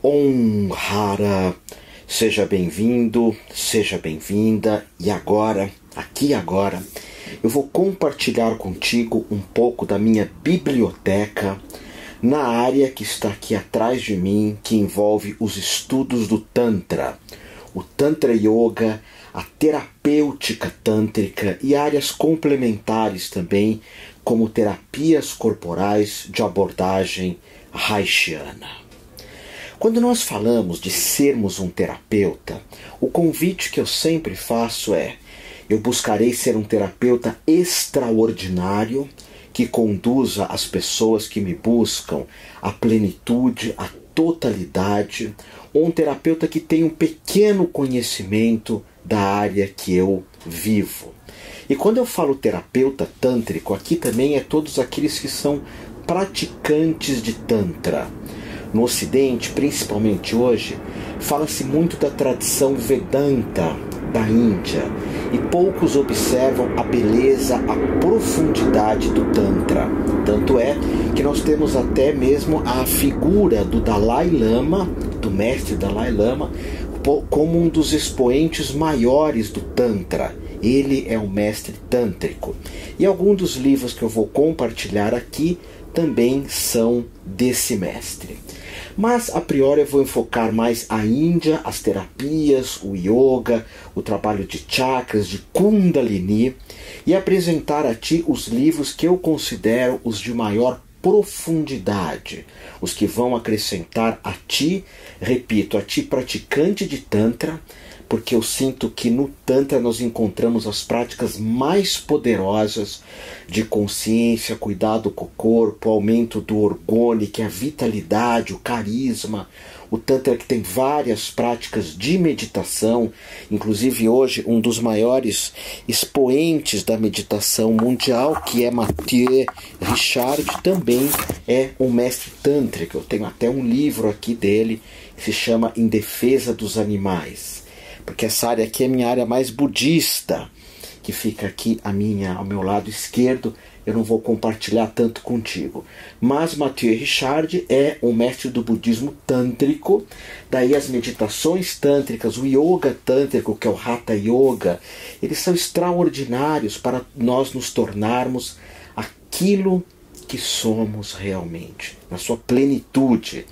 Om Hara, seja bem-vindo, seja bem-vinda. E agora, eu vou compartilhar contigo um pouco da minha biblioteca na área que está aqui atrás de mim, que envolve os estudos do Tantra, o Tantra Yoga, a terapêutica tântrica e áreas complementares também, como terapias corporais de abordagem haitiana. Quando nós falamos de sermos um terapeuta, o convite que eu sempre faço é: eu buscarei ser um terapeuta extraordinário que conduza as pessoas que me buscam à plenitude, à totalidade, ou um terapeuta que tenha um pequeno conhecimento da área que eu vivo. E quando eu falo terapeuta tântrico, aqui também é todos aqueles que são praticantes de Tantra. No Ocidente, principalmente hoje, fala-se muito da tradição Vedanta da Índia e poucos observam a beleza, a profundidade do Tantra. Tanto é que nós temos até mesmo a figura do Dalai Lama, do mestre Dalai Lama, como um dos expoentes maiores do Tantra. Ele é um mestre tântrico. E alguns dos livros que eu vou compartilhar aqui também são desse mestre. Mas, a priori, eu vou enfocar mais a Índia, as terapias, o yoga, o trabalho de chakras, de Kundalini, e apresentar a ti os livros que eu considero os de maior profundidade, os que vão acrescentar a ti, repito, a ti praticante de Tantra, porque eu sinto que no Tantra nós encontramos as práticas mais poderosas de consciência, cuidado com o corpo, aumento do orgone, que é a vitalidade, o carisma. O Tantra que tem várias práticas de meditação, inclusive hoje um dos maiores expoentes da meditação mundial, que é Mathieu Ricard, também é um mestre tântrico. Eu tenho até um livro aqui dele que se chama Em Defesa dos Animais. Porque essa área aqui é minha área mais budista, que fica aqui ao meu lado esquerdo. Eu não vou compartilhar tanto contigo. Mas Mathieu Ricard é um mestre do budismo tântrico. Daí as meditações tântricas, o yoga tântrico, que é o Hatha Yoga, eles são extraordinários para nós nos tornarmos aquilo que somos realmente, na sua plenitude.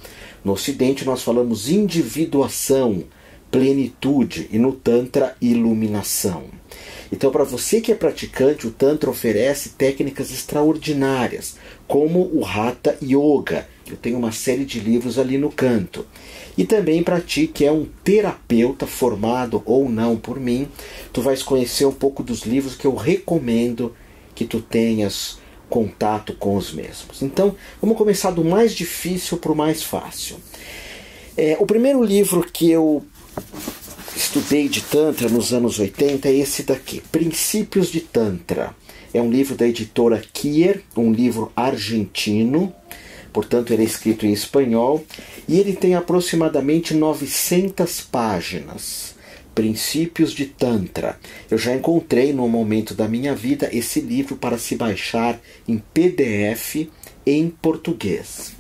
No Ocidente nós falamos individuação, plenitude, e no Tantra, iluminação. Então, para você que é praticante, o Tantra oferece técnicas extraordinárias, como o Hatha Yoga. Eu tenho uma série de livros ali no canto. E também para ti que é um terapeuta formado ou não por mim, tu vais conhecer um pouco dos livros que eu recomendo que tu tenhas contato com os mesmos. Então, vamos começar do mais difícil para o mais fácil. O primeiro livro que eu estudei de Tantra nos anos 80 é esse daqui, Princípios de Tantra. É um livro da editora Kier, um livro argentino, portanto ele é escrito em espanhol, e ele tem aproximadamente 900 páginas. Princípios de Tantra. Eu já encontrei no momento da minha vida esse livro para se baixar em PDF em português.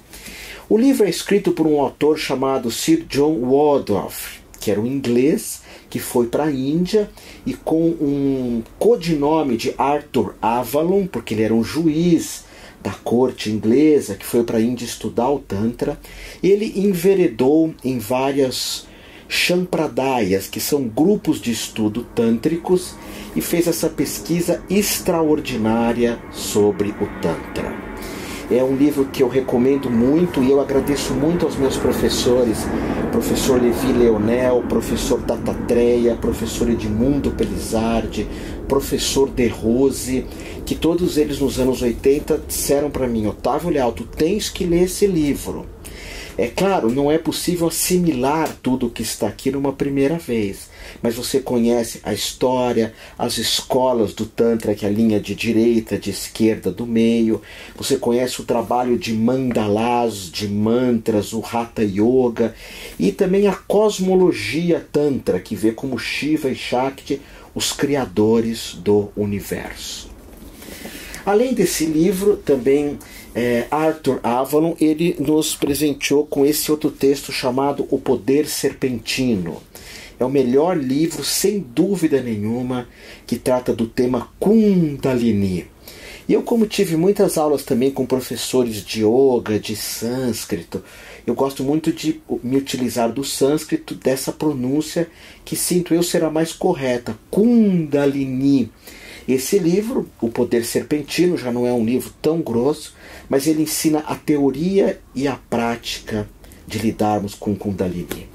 O livro é escrito por um autor chamado Sir John Waldorf, que era um inglês que foi para a Índia e com um codinome de Arthur Avalon, porque ele era um juiz da corte inglesa que foi para a Índia estudar o Tantra. Ele enveredou em várias Sampradayas, que são grupos de estudo tântricos, e fez essa pesquisa extraordinária sobre o Tantra. É um livro que eu recomendo muito e eu agradeço muito aos meus professores, professor Levi Leonel, professor Dattatreya, professor Edmundo Pelizardi, professor De Rose, que todos eles nos anos 80 disseram para mim: Otávio Leal, tu tens que ler esse livro. É claro, não é possível assimilar tudo o que está aqui numa primeira vez, mas você conhece a história, as escolas do Tantra, que é a linha de direita, de esquerda, do meio. Você conhece o trabalho de mandalas, de mantras, o Hatha Yoga, e também a cosmologia Tantra, que vê como Shiva e Shakti os criadores do universo. Além desse livro, também Arthur Avalon, ele nos presenteou com esse outro texto chamado O Poder Serpentino. É o melhor livro, sem dúvida nenhuma, que trata do tema Kundalini. E eu, como tive muitas aulas também com professores de yoga, de sânscrito, eu gosto muito de me utilizar do sânscrito, dessa pronúncia que sinto eu ser a mais correta, Kundalini. Esse livro, O Poder Serpentino, já não é um livro tão grosso, mas ele ensina a teoria e a prática de lidarmos com Kundalini.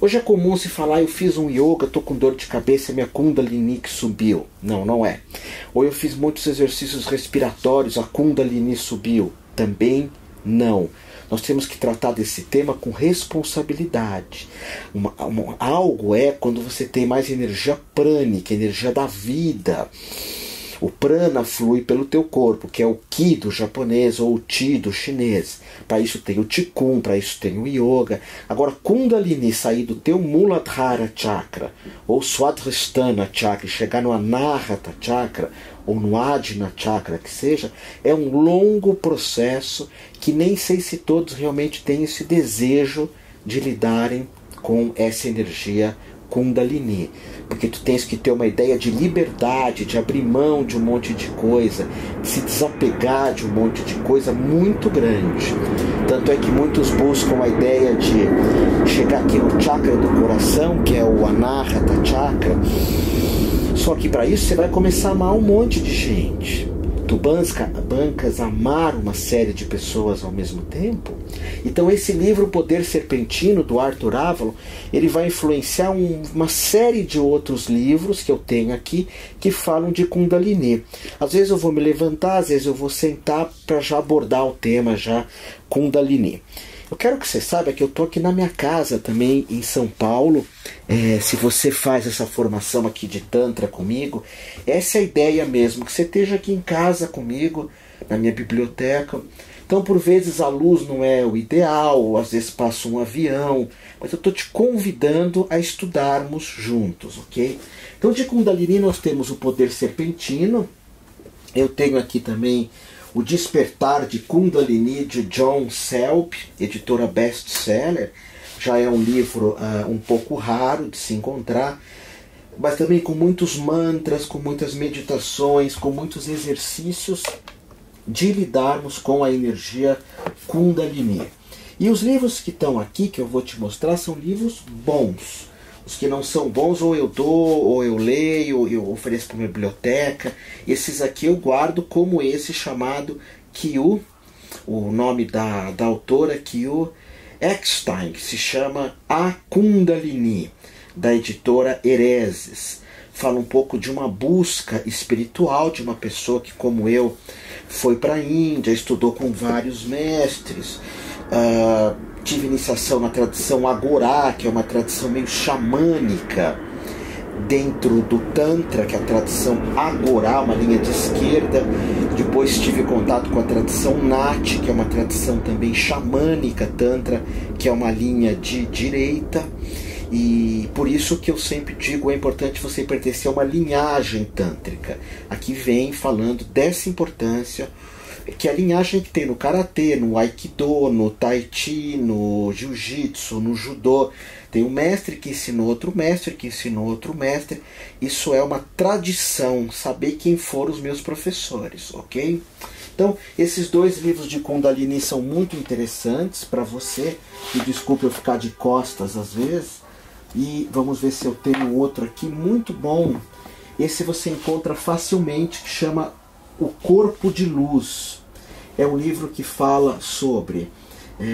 Hoje é comum se falar, eu fiz um yoga, estou com dor de cabeça, minha Kundalini que subiu. Não, não é. Ou eu fiz muitos exercícios respiratórios, a Kundalini subiu. Também não. Nós temos que tratar desse tema com responsabilidade. Algo é quando você tem mais energia prânica, energia da vida. O prana flui pelo teu corpo, que é o ki do japonês ou o chi do chinês. Para isso tem o Qigong, para isso tem o yoga. Agora, Kundalini sair do teu Muladhara chakra, ou Swadhisthana chakra, e chegar no Anahata chakra, ou no Ajna chakra que seja, é um longo processo que nem sei se todos realmente têm esse desejo de lidarem com essa energia Kundalini, porque tu tens que ter uma ideia de liberdade, de abrir mão de um monte de coisa, de se desapegar de um monte de coisa muito grande. Tanto é que muitos buscam a ideia de chegar aqui no chakra do coração, que é o Anahata chakra. Só que para isso você vai começar a amar um monte de gente. Tu bancas amar uma série de pessoas ao mesmo tempo. Então esse livro, O Poder Serpentino, do Arthur Avalon, ele vai influenciar uma série de outros livros que eu tenho aqui que falam de Kundalini. Às vezes eu vou me levantar, às vezes eu vou sentar para já abordar o tema já Kundalini. Eu quero que você saiba que eu estou aqui na minha casa também, em São Paulo. Se você faz essa formação aqui de Tantra comigo, essa é a ideia mesmo, que você esteja aqui em casa comigo, na minha biblioteca. Então, por vezes, a luz não é o ideal, às vezes passa um avião, mas eu estou te convidando a estudarmos juntos, ok? Então, de Kundalini nós temos o Poder Serpentino. Eu tenho aqui também O Despertar de Kundalini, de John Selp, editora best-seller. Já é um livro um pouco raro de se encontrar, mas também com muitos mantras, com muitas meditações, com muitos exercícios de lidarmos com a energia Kundalini. E os livros que estão aqui, que eu vou te mostrar, são livros bons. Os que não são bons, ou eu dou, ou eu leio, eu ofereço para uma biblioteca. Esses aqui eu guardo, como esse chamado Kyu, o nome da autora Kyu Eckstein, que se chama A Kundalini, da editora Hereses. Fala um pouco de uma busca espiritual de uma pessoa que, como eu, foi para a Índia, estudou com vários mestres, tive iniciação na tradição Agorá, que é uma tradição meio xamânica dentro do Tantra, que é a tradição Agorá, uma linha de esquerda. Depois tive contato com a tradição Nati, que é uma tradição também xamânica Tantra, que é uma linha de direita. E por isso que eu sempre digo, é importante você pertencer a uma linhagem tântrica. Aqui vem falando dessa importância, que é a linhagem que tem no Karatê, no Aikido, no Tai Chi, no Jiu-Jitsu, no Judô. Tem um mestre que ensinou outro mestre, que ensinou outro mestre. Isso é uma tradição, saber quem foram os meus professores, ok? Então, esses dois livros de Kundalini são muito interessantes para você. E desculpe eu ficar de costas às vezes. E vamos ver se eu tenho outro aqui muito bom. Esse você encontra facilmente, que chama O Corpo de Luz. É um livro que fala sobre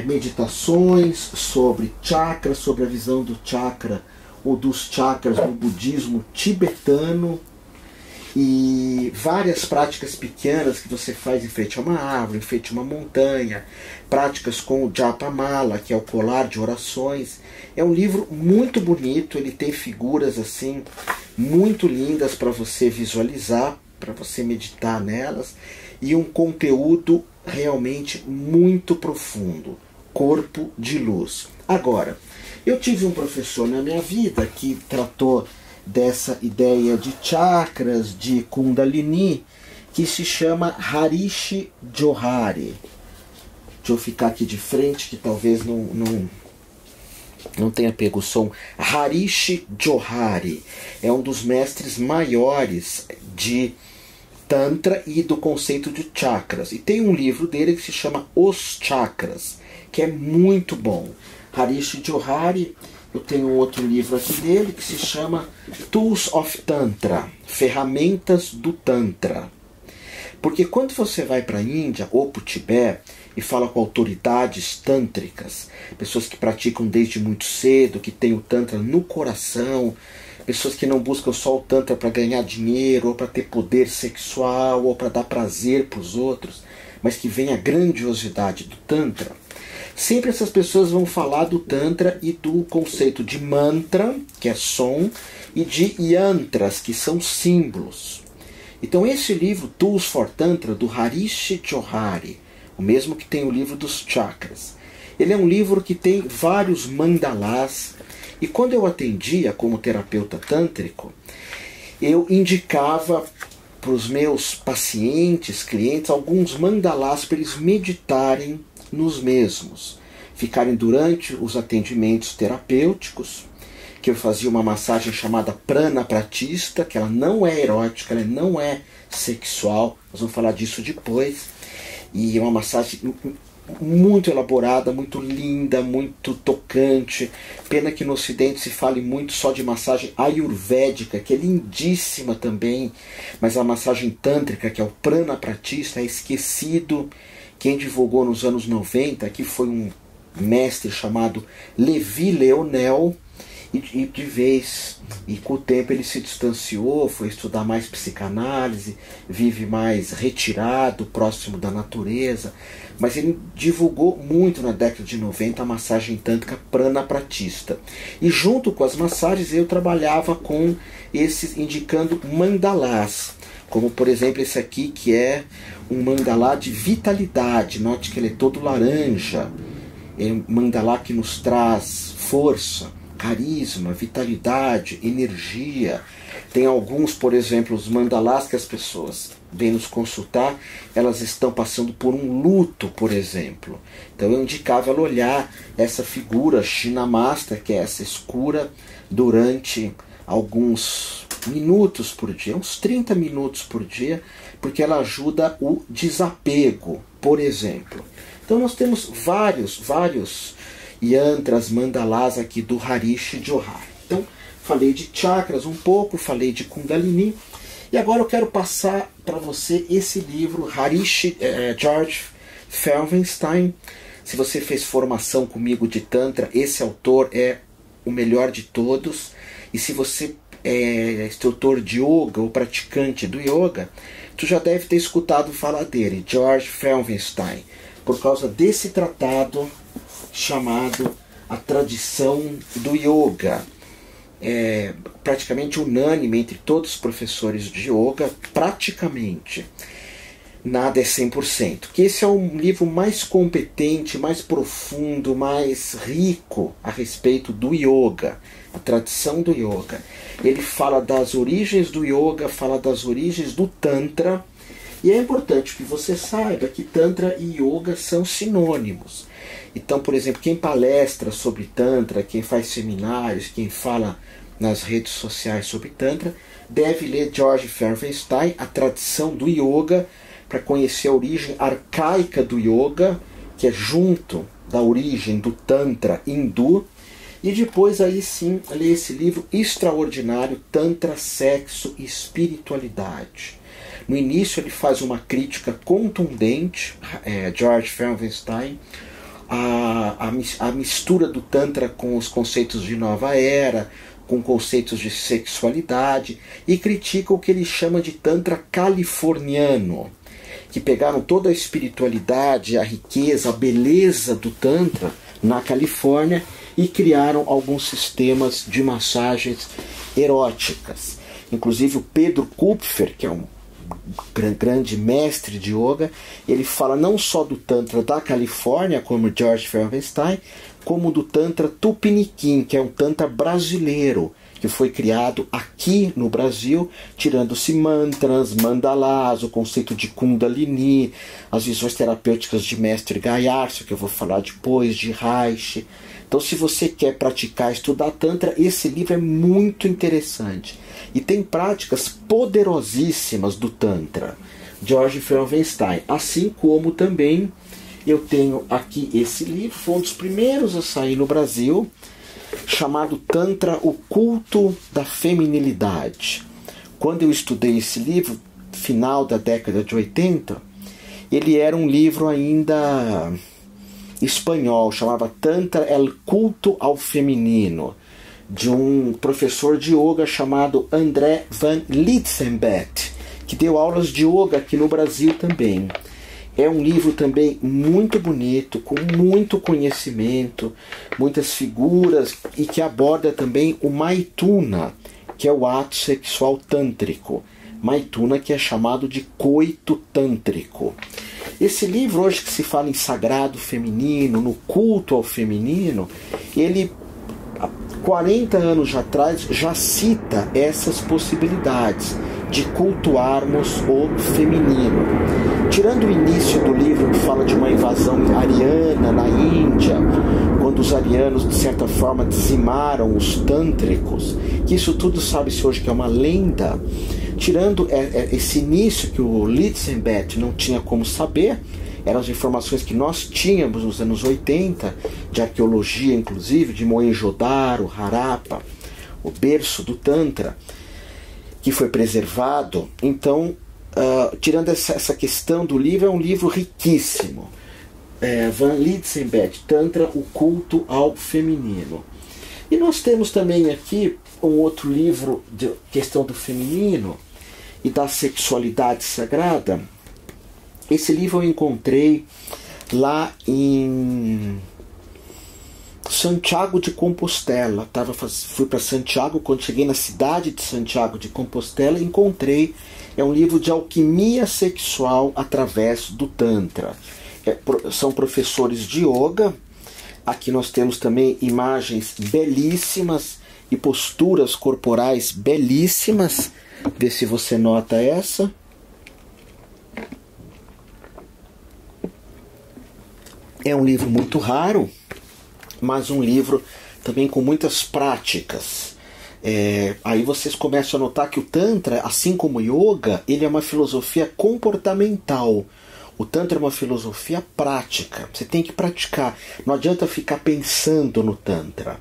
meditações, sobre chakras, sobre a visão do chakra ou dos chakras no budismo tibetano, e várias práticas pequenas que você faz em frente a uma árvore, em frente a uma montanha, práticas com o Japa Mala, que é o colar de orações. É um livro muito bonito, ele tem figuras assim muito lindas para você visualizar, para você meditar nelas, e um conteúdo realmente muito profundo. Corpo de Luz. Agora, eu tive um professor na minha vida que tratou dessa ideia de chakras, de Kundalini, que se chama Harish Johari. Deixa eu ficar aqui de frente, que talvez não tenha pego o som. Harishi Johari é um dos mestres maiores de Tantra e do conceito de chakras. E tem um livro dele que se chama Os Chakras, que é muito bom. Harishi Johari, eu tenho outro livro aqui dele que se chama Tools of Tantra, Ferramentas do Tantra. Porque quando você vai para a Índia ou para o Tibete e fala com autoridades tântricas, pessoas que praticam desde muito cedo, que têm o Tantra no coração, pessoas que não buscam só o Tantra para ganhar dinheiro, ou para ter poder sexual, ou para dar prazer para os outros, mas que vem a grandiosidade do Tantra, sempre essas pessoas vão falar do Tantra e do conceito de mantra, que é som, e de yantras, que são símbolos. Então esse livro, Tools for Tantra, do Harishi Johari, o mesmo que tem o livro dos chakras, ele é um livro que tem vários mandalás, e quando eu atendia como terapeuta tântrico, eu indicava para os meus pacientes, clientes, alguns mandalás para eles meditarem nos mesmos, ficarem durante os atendimentos terapêuticos, que eu fazia uma massagem chamada prana pratista, que ela não é erótica, ela não é sexual, nós vamos falar disso depois, e é uma massagem muito elaborada, muito linda, muito tocante. Pena que no Ocidente se fale muito só de massagem ayurvédica, que é lindíssima também, mas a massagem tântrica, que é o prana pratista, é esquecido. Quem divulgou nos anos 90 aqui foi um mestre chamado Levi Leonel, e de vez, e com o tempo ele se distanciou, foi estudar mais psicanálise, vive mais retirado, próximo da natureza, mas ele divulgou muito na década de 90 a massagem tântrica prana pratista. E junto com as massagens eu trabalhava com esses, indicando mandalás, como por exemplo esse aqui, que é um mandalá de vitalidade. Note que ele é todo laranja, é um mandalá que nos traz força, carisma, vitalidade, energia. Tem alguns, por exemplo, os mandalás que as pessoas vêm nos consultar, elas estão passando por um luto, por exemplo. Então eu indicava ela olhar essa figura Shinamasta, que é essa escura, durante alguns minutos por dia, uns 30 minutos por dia, porque ela ajuda o desapego, por exemplo. Então nós temos vários yantras, mandalás aqui do Harishi Johari. Então, falei de chakras um pouco, falei de Kundalini, e agora eu quero passar para você esse livro, George Felsenstein. Se você fez formação comigo de Tantra, esse autor é o melhor de todos. E se você é instrutor de yoga ou praticante do yoga, tu já deve ter escutado falar dele, George Felsenstein, por causa desse tratado chamado A Tradição do Yoga. É praticamente unânime entre todos os professores de yoga, praticamente. Nada é 100%. Que esse é o livro mais competente, mais profundo, mais rico a respeito do yoga, a tradição do yoga. Ele fala das origens do yoga, fala das origens do Tantra, e é importante que você saiba que Tantra e yoga são sinônimos. Então, por exemplo, quem palestra sobre Tantra, quem faz seminários, quem fala nas redes sociais sobre Tantra, deve ler George Felsenstein, A Tradição do Yoga, para conhecer a origem arcaica do yoga, que é junto da origem do Tantra hindu, e depois aí sim ler esse livro extraordinário, Tantra, Sexo e Espiritualidade. No início ele faz uma crítica contundente, George Felsenstein, a mistura do Tantra com os conceitos de nova era, com conceitos de sexualidade, e critica o que ele chama de Tantra californiano, que pegaram toda a espiritualidade, a riqueza, a beleza do Tantra na Califórnia e criaram alguns sistemas de massagens eróticas. Inclusive o Pedro Kupfer, que é um grande mestre de yoga. Ele fala não só do Tantra da Califórnia, como George Felsenstein, como do Tantra Tupiniquim, que é um Tantra brasileiro, que foi criado aqui no Brasil, tirando-se mantras, mandalas, o conceito de Kundalini, as visões terapêuticas de Mestre Gayarsa, que eu vou falar depois, de Reich. Então, se você quer praticar, estudar Tantra, esse livro é muito interessante. E tem práticas poderosíssimas do Tantra, George Felsenstein. Assim como também eu tenho aqui esse livro, foi um dos primeiros a sair no Brasil, chamado Tantra, o Culto da Feminilidade. Quando eu estudei esse livro, final da década de 80, ele era um livro ainda espanhol, chamava Tantra, el Culto ao Feminino, de um professor de yoga chamado André van Litzenbeth, que deu aulas de yoga aqui no Brasil também. É um livro também muito bonito, com muito conhecimento, muitas figuras, e que aborda também o Maituna, que é o ato sexual tântrico. Maituna, que é chamado de coito tântrico. Esse livro, hoje que se fala em sagrado feminino, no culto ao feminino, ele, há 40 anos atrás, já cita essas possibilidades de cultuarmos o feminino. Tirando o início do livro, que fala de uma invasão ariana na Índia, quando os arianos, de certa forma, dizimaram os tântricos, que isso tudo sabe-se hoje que é uma lenda. Tirando esse início que o Litzenbeth não tinha como saber, eram as informações que nós tínhamos nos anos 80, de arqueologia inclusive, de Mohenjo-daro, Harappa, o berço do Tantra, que foi preservado. Então, tirando essa questão do livro, é um livro riquíssimo. Van Litzenbeth, Tantra, o Culto ao Feminino. E nós temos também aqui um outro livro de questão do feminino e da sexualidade sagrada. Esse livro eu encontrei lá em Santiago de Compostela. Fui para Santiago, quando cheguei na cidade de Santiago de Compostela, encontrei. É um livro de alquimia sexual através do Tantra. São professores de yoga. Aqui nós temos também imagens belíssimas e posturas corporais belíssimas. Vê se você nota essa. É um livro muito raro, mas um livro também com muitas práticas. Aí vocês começam a notar que o Tantra, assim como o Yoga, ele é uma filosofia comportamental. O Tantra é uma filosofia prática. Você tem que praticar. Não adianta ficar pensando no Tantra.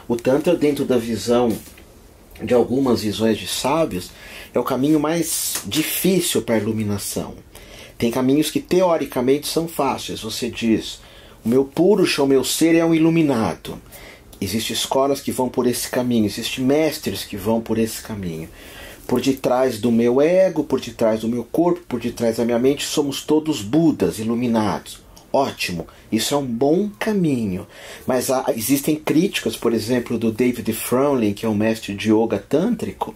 O Tantra, dentro da visão de algumas visões de sábios, é o caminho mais difícil para a iluminação. Tem caminhos que teoricamente são fáceis. Você diz: o meu Purusha, o meu ser é um iluminado. Existem escolas que vão por esse caminho, existem mestres que vão por esse caminho. Por detrás do meu ego, por detrás do meu corpo, por detrás da minha mente, somos todos Budas iluminados. Ótimo, isso é um bom caminho. Mas existem críticas, por exemplo, do David Froehlich, que é um mestre de yoga tântrico,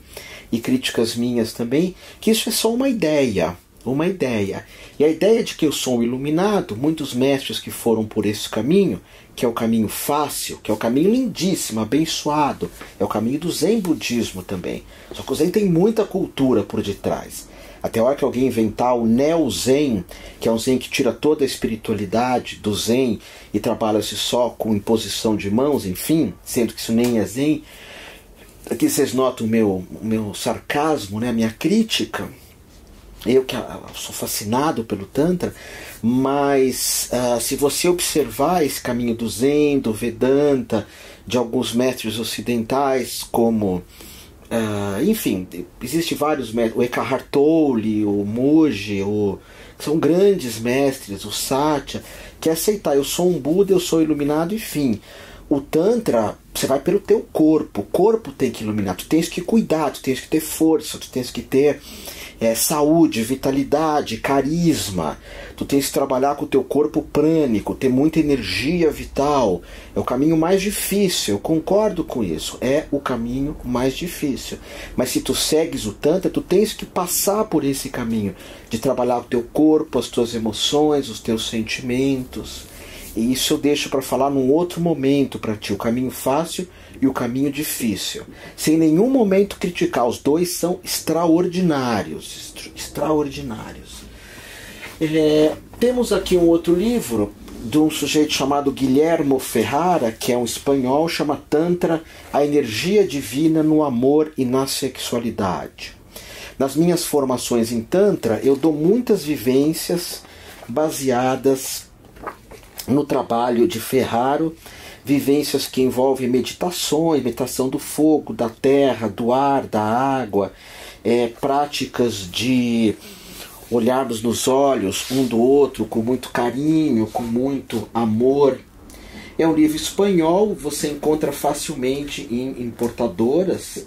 e críticas minhas também, que isso é só uma ideia. Uma ideia. E a ideia de que eu sou um iluminado, muitos mestres que foram por esse caminho, que é o caminho fácil, que é o caminho lindíssimo, abençoado, é o caminho do Zen budismo também. Só que o Zen tem muita cultura por detrás. Até a hora que alguém inventar o Neo-Zen, que é um Zen que tira toda a espiritualidade do Zen e trabalha-se só com imposição de mãos, enfim, sendo que isso nem é Zen. Aqui vocês notam o meu sarcasmo, né, a minha crítica. Eu que sou fascinado pelo Tantra, mas se você observar esse caminho do Zen, do Vedanta, de alguns mestres ocidentais, como, enfim, existem vários mestres, o Eckhart Tolle, o Muji, são grandes mestres, o Satya, que é aceitar: eu sou um Buda, eu sou iluminado, enfim. O Tantra, você vai pelo teu corpo. O corpo tem que iluminar. Tu tens que cuidar, tu tens que ter força, tu tens que ter saúde, vitalidade, carisma. Tu tens que trabalhar com o teu corpo prânico, ter muita energia vital. É o caminho mais difícil, eu concordo com isso. É o caminho mais difícil. Mas se tu segues o Tantra, tu tens que passar por esse caminho de trabalhar o teu corpo, as tuas emoções, os teus sentimentos. E isso eu deixo para falar num outro momento para ti, o caminho fácil e o caminho difícil. Sem nenhum momento criticar, os dois são extraordinários. Extraordinários. Temos aqui um outro livro de um sujeito chamado Guilhermo Ferrara, que é um espanhol, chama Tantra, a energia divina no amor e na sexualidade. Nas minhas formações em Tantra, eu dou muitas vivências baseadas no trabalho de Ferrara, vivências que envolvem meditações, meditação do fogo, da terra, do ar, da água, práticas de olharmos nos olhos um do outro com muito carinho, com muito amor. É um livro espanhol, você encontra facilmente em importadoras,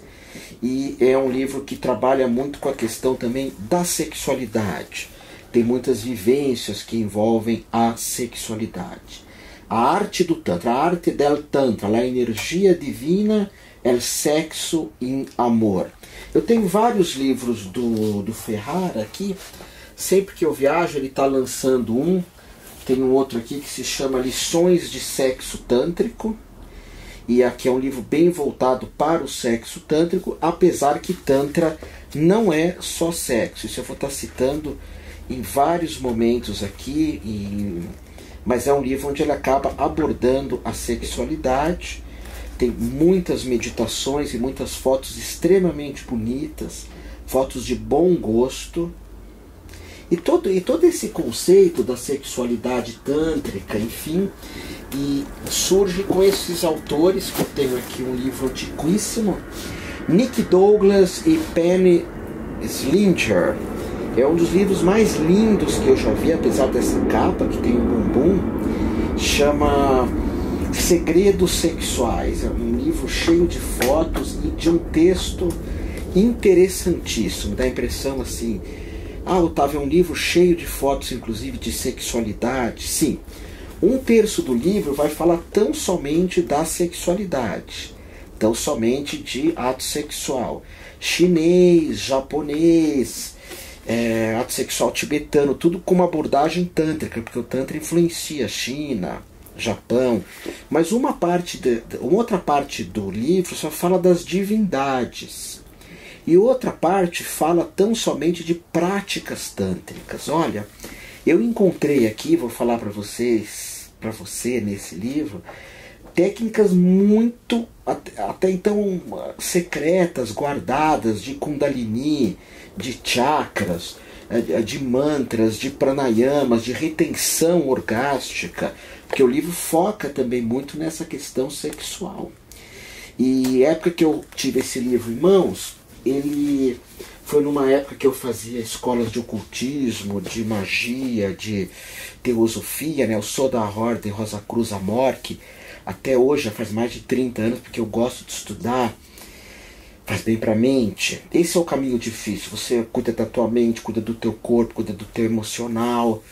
e é um livro que trabalha muito com a questão também da sexualidade. Tem muitas vivências que envolvem a sexualidade. A arte do Tantra, a arte del Tantra, a energia divina, el sexo em amor. Eu tenho vários livros do Ferrara aqui. Sempre que eu viajo ele está lançando um. Tem um outro aqui que se chama Lições de Sexo Tântrico. E aqui é um livro bem voltado para o sexo tântrico, apesar que Tantra não é só sexo. Isso eu vou estar citando em vários momentos aqui, mas é um livro onde ele acaba abordando a sexualidade. Tem muitas meditações e muitas fotos extremamente bonitas, fotos de bom gosto. E todo esse conceito da sexualidade tântrica, enfim, e surge com esses autores, que eu tenho aqui um livro antiquíssimo, Nick Douglas e Penny Slinger. É um dos livros mais lindos que eu já vi, apesar dessa capa que tem um bumbum. Chama Segredos Sexuais. É um livro cheio de fotos e de um texto interessantíssimo. Dá a impressão assim, Otávio, é um livro cheio de fotos, inclusive de sexualidade. Sim, 1/3 do livro vai falar tão somente da sexualidade, tão somente de ato sexual. Chinês, japonês, ato sexual tibetano, tudo com uma abordagem tântrica, porque o Tantra influencia China, Japão. Mas uma outra parte do livro só fala das divindades. E outra parte fala tão somente de práticas tântricas. Olha, eu encontrei aqui, vou falar para você nesse livro, técnicas muito, até então, secretas, guardadas, de Kundalini, de chakras, de mantras, de pranayamas, de retenção orgástica, porque o livro foca também muito nessa questão sexual. E a época que eu tive esse livro em mãos, ele foi numa época que eu fazia escolas de ocultismo, de magia, de teosofia, né? Eu sou da Ordem Rosa Cruz Amorque, até hoje, já faz mais de 30 anos, porque eu gosto de estudar, faz bem para a mente. Esse é o caminho difícil. Você cuida da tua mente, cuida do teu corpo, cuida do teu emocional.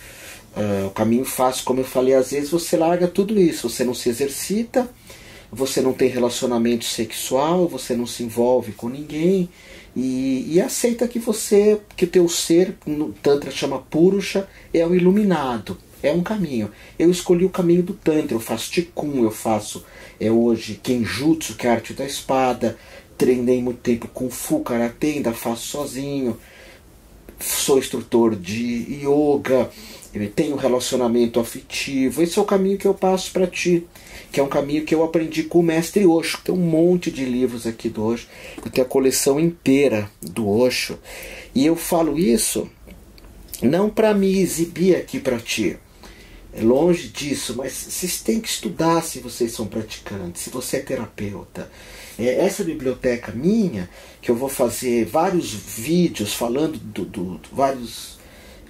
O caminho fácil, como eu falei, às vezes você larga tudo isso. Você não se exercita, você não tem relacionamento sexual, você não se envolve com ninguém e aceita que o teu ser, no Tantra chama Purusha, é o iluminado. É um caminho. Eu escolhi o caminho do Tantra. Eu faço Qigong, eu faço hoje Kenjutsu, que é a arte da espada. Treinei muito tempo Kung Fu, Karatê, ainda faço sozinho. Sou instrutor de yoga. Tenho relacionamento afetivo. Esse é o caminho que eu passo para ti, que é um caminho que eu aprendi com o mestre Osho. Tem um monte de livros aqui do Osho. Eu tenho a coleção inteira do Osho. E eu falo isso não para me exibir aqui para ti. É longe disso, mas vocês têm que estudar se vocês são praticantes, se você é terapeuta. Essa biblioteca minha, que eu vou fazer vários vídeos falando vários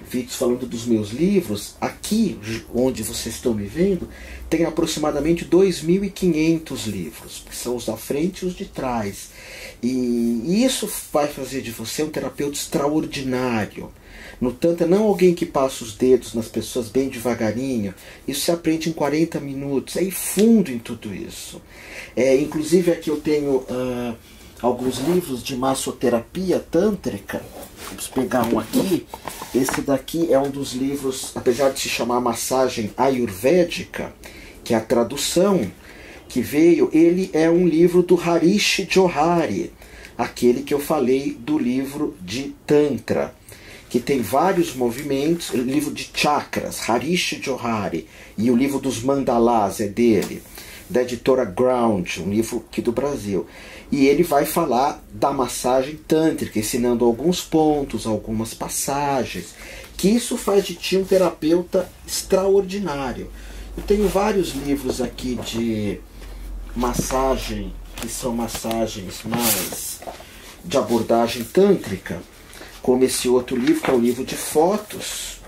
vídeos falando dos meus livros, aqui onde vocês estão me vendo, tem aproximadamente 2.500 livros, que são os da frente e os de trás. E isso vai fazer de você um terapeuta extraordinário. No Tantra, não alguém que passa os dedos nas pessoas bem devagarinho. Isso se aprende em 40 minutos. É ir fundo em tudo isso. Inclusive aqui eu tenho alguns livros de massoterapia tântrica. Vamos pegar um aqui. Esse daqui é um dos livros, apesar de se chamar massagem ayurvédica, que é a tradução que veio, ele é um livro do Harish Johari, aquele que eu falei do livro de Tantra, que tem vários movimentos, o livro de chakras, Harish Johari, e o livro dos mandalas é dele, da editora Ground, um livro aqui do Brasil. E ele vai falar da massagem tântrica, ensinando alguns pontos, algumas passagens, que isso faz de ti um terapeuta extraordinário. Eu tenho vários livros aqui de massagem, que são massagens mais de abordagem tântrica, como esse outro livro, que é um livro de fotos,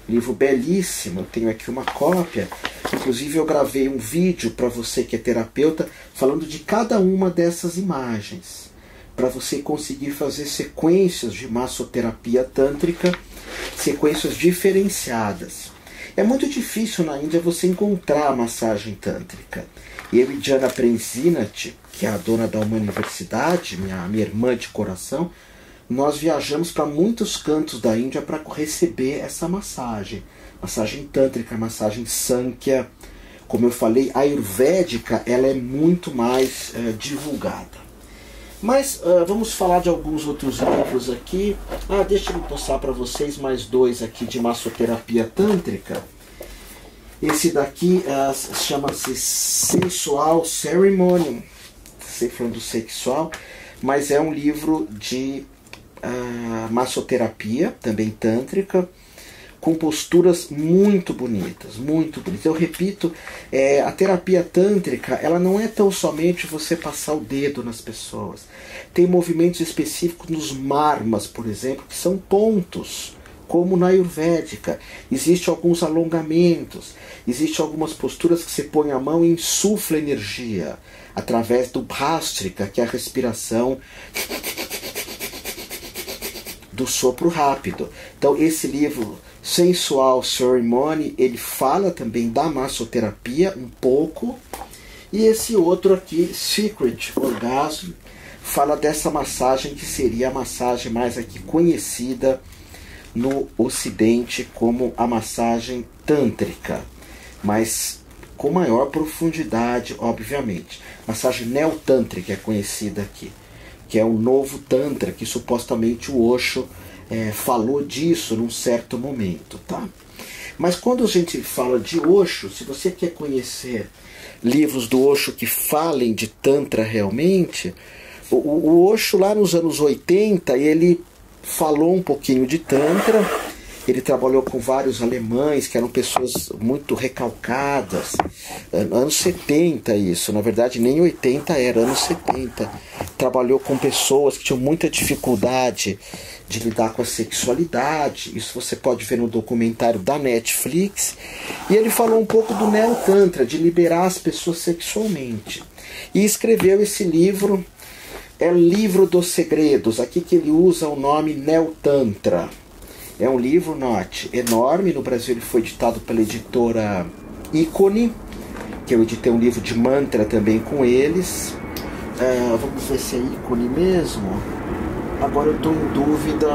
livro belíssimo. Eu tenho aqui uma cópia, inclusive eu gravei um vídeo para você que é terapeuta, falando de cada uma dessas imagens, para você conseguir fazer sequências de massoterapia tântrica, sequências diferenciadas. É muito difícil na Índia você encontrar a massagem tântrica. Eu e Jana Prenzinat, que é a dona da uma universidade, minha irmã de coração, nós viajamos para muitos cantos da Índia para receber essa massagem. Massagem tântrica, massagem Sankhya. Como eu falei, a ayurvédica ela é muito mais divulgada. Mas vamos falar de alguns outros livros aqui. Deixa eu passar para vocês mais dois aqui de massoterapia tântrica. Esse daqui chama-se Sensual Ceremony, sei falando sexual, mas é um livro de massoterapia, também tântrica, com posturas muito bonitas, muito bonitas. Eu repito, a terapia tântrica, ela não é tão somente você passar o dedo nas pessoas. Tem movimentos específicos nos marmas, por exemplo, que são pontos, como na ayurvédica. Existem alguns alongamentos, existem algumas posturas que você põe a mão e insufla energia, através do bhastrika, que é a respiração do sopro rápido. Então esse livro, Sensual Ceremony, ele fala também da massoterapia um pouco. E esse outro aqui, Secret Orgasm, fala dessa massagem que seria a massagem mais aqui conhecida no Ocidente como a massagem tântrica, mas com maior profundidade, obviamente. Massagem neotântrica é conhecida aqui, que é o novo Tantra, que supostamente o Osho falou disso num certo momento, tá? Mas quando a gente fala de Osho, se você quer conhecer livros do Osho que falem de Tantra realmente, o Osho lá nos anos 80, ele falou um pouquinho de Tantra. Ele trabalhou com vários alemães que eram pessoas muito recalcadas, anos 70 isso, na verdade nem 80 era, anos 70. Trabalhou com pessoas que tinham muita dificuldade de lidar com a sexualidade, isso você pode ver no documentário da Netflix. E ele falou um pouco do Neo-Tantra, de liberar as pessoas sexualmente. E escreveu esse livro, é o Livro dos Segredos, aqui que ele usa o nome Neo-Tantra. É um livro, note, enorme. No Brasil ele foi editado pela editora Ícone, que eu editei um livro de mantra também com eles. Vamos ver se é Ícone mesmo. Agora eu estou em dúvida.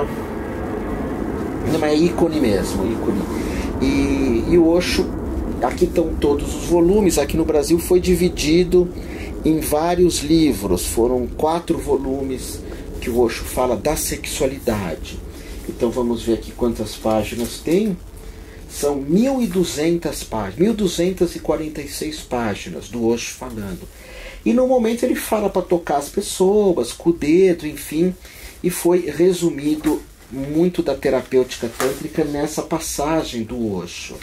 Não, mas é Ícone mesmo, Ícone. E o Osho, aqui estão todos os volumes. Aqui no Brasil foi dividido em vários livros. Foram 4 volumes que o Osho fala da sexualidade. Então vamos ver aqui quantas páginas tem. São 1.200 páginas, 1.246 páginas do Osho falando. E no momento ele fala para tocar as pessoas, com o dedo, enfim. E foi resumido muito da terapêutica tântrica nessa passagem do Osho.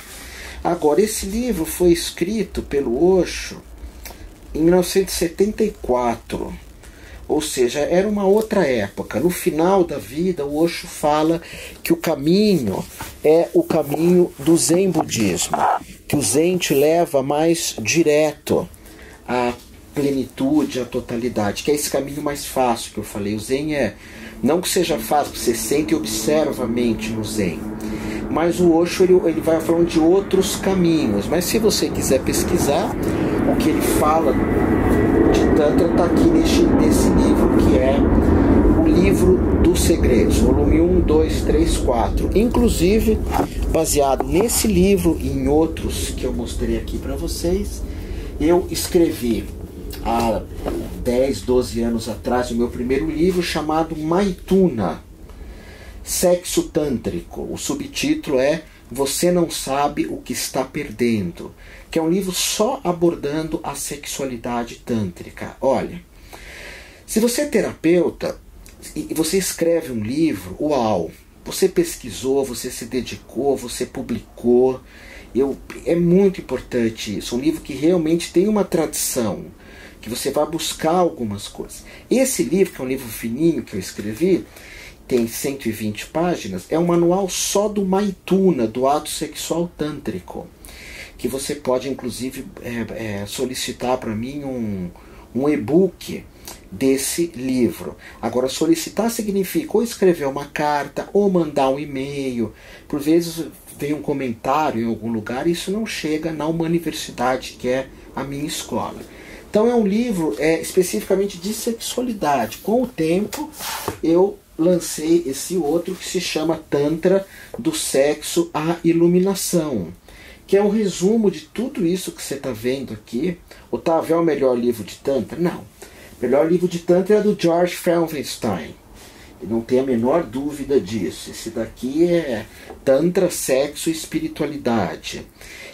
Agora, esse livro foi escrito pelo Osho em 1974. Ou seja, era uma outra época. No final da vida, o Osho fala que o caminho é o caminho do Zen budismo, que o Zen te leva mais direto à plenitude, à totalidade, que é esse caminho mais fácil que eu falei. O Zen é, não que seja fácil, você sente e observa a mente no Zen, mas o Osho ele vai falando de outros caminhos. Mas se você quiser pesquisar, o que ele fala de Tantra está aqui nesse livro, que é o Livro dos Segredos, volume 1, 2, 3, 4. Inclusive, baseado nesse livro e em outros que eu mostrei aqui para vocês, eu escrevi há 10, 12 anos atrás o meu primeiro livro, chamado Maithuna, Sexo Tântrico. O subtítulo é Você Não Sabe o que Está Perdendo, que é um livro só abordando a sexualidade tântrica. Olha, se você é terapeuta e você escreve um livro, uau, você pesquisou, você se dedicou, você publicou, é muito importante isso. Um livro que realmente tem uma tradição, que você vai buscar algumas coisas. Esse livro, que é um livro fininho que eu escrevi, tem 120 páginas, é um manual só do Maithuna, do ato sexual tântrico, que você pode inclusive solicitar para mim um e-book desse livro. Agora, solicitar significa ou escrever uma carta ou mandar um e-mail. Por vezes vem um comentário em algum lugar e isso não chega na universidade, que é a minha escola. Então é um livro especificamente de sexualidade. Com o tempo eu lancei esse outro que se chama Tantra, do Sexo à Iluminação, que é um resumo de tudo isso que você está vendo aqui. Otávio, é o melhor livro de Tantra? Não. O melhor livro de Tantra é do George Felsenstein. Não tem a menor dúvida disso. Esse daqui é Tantra, Sexo e Espiritualidade.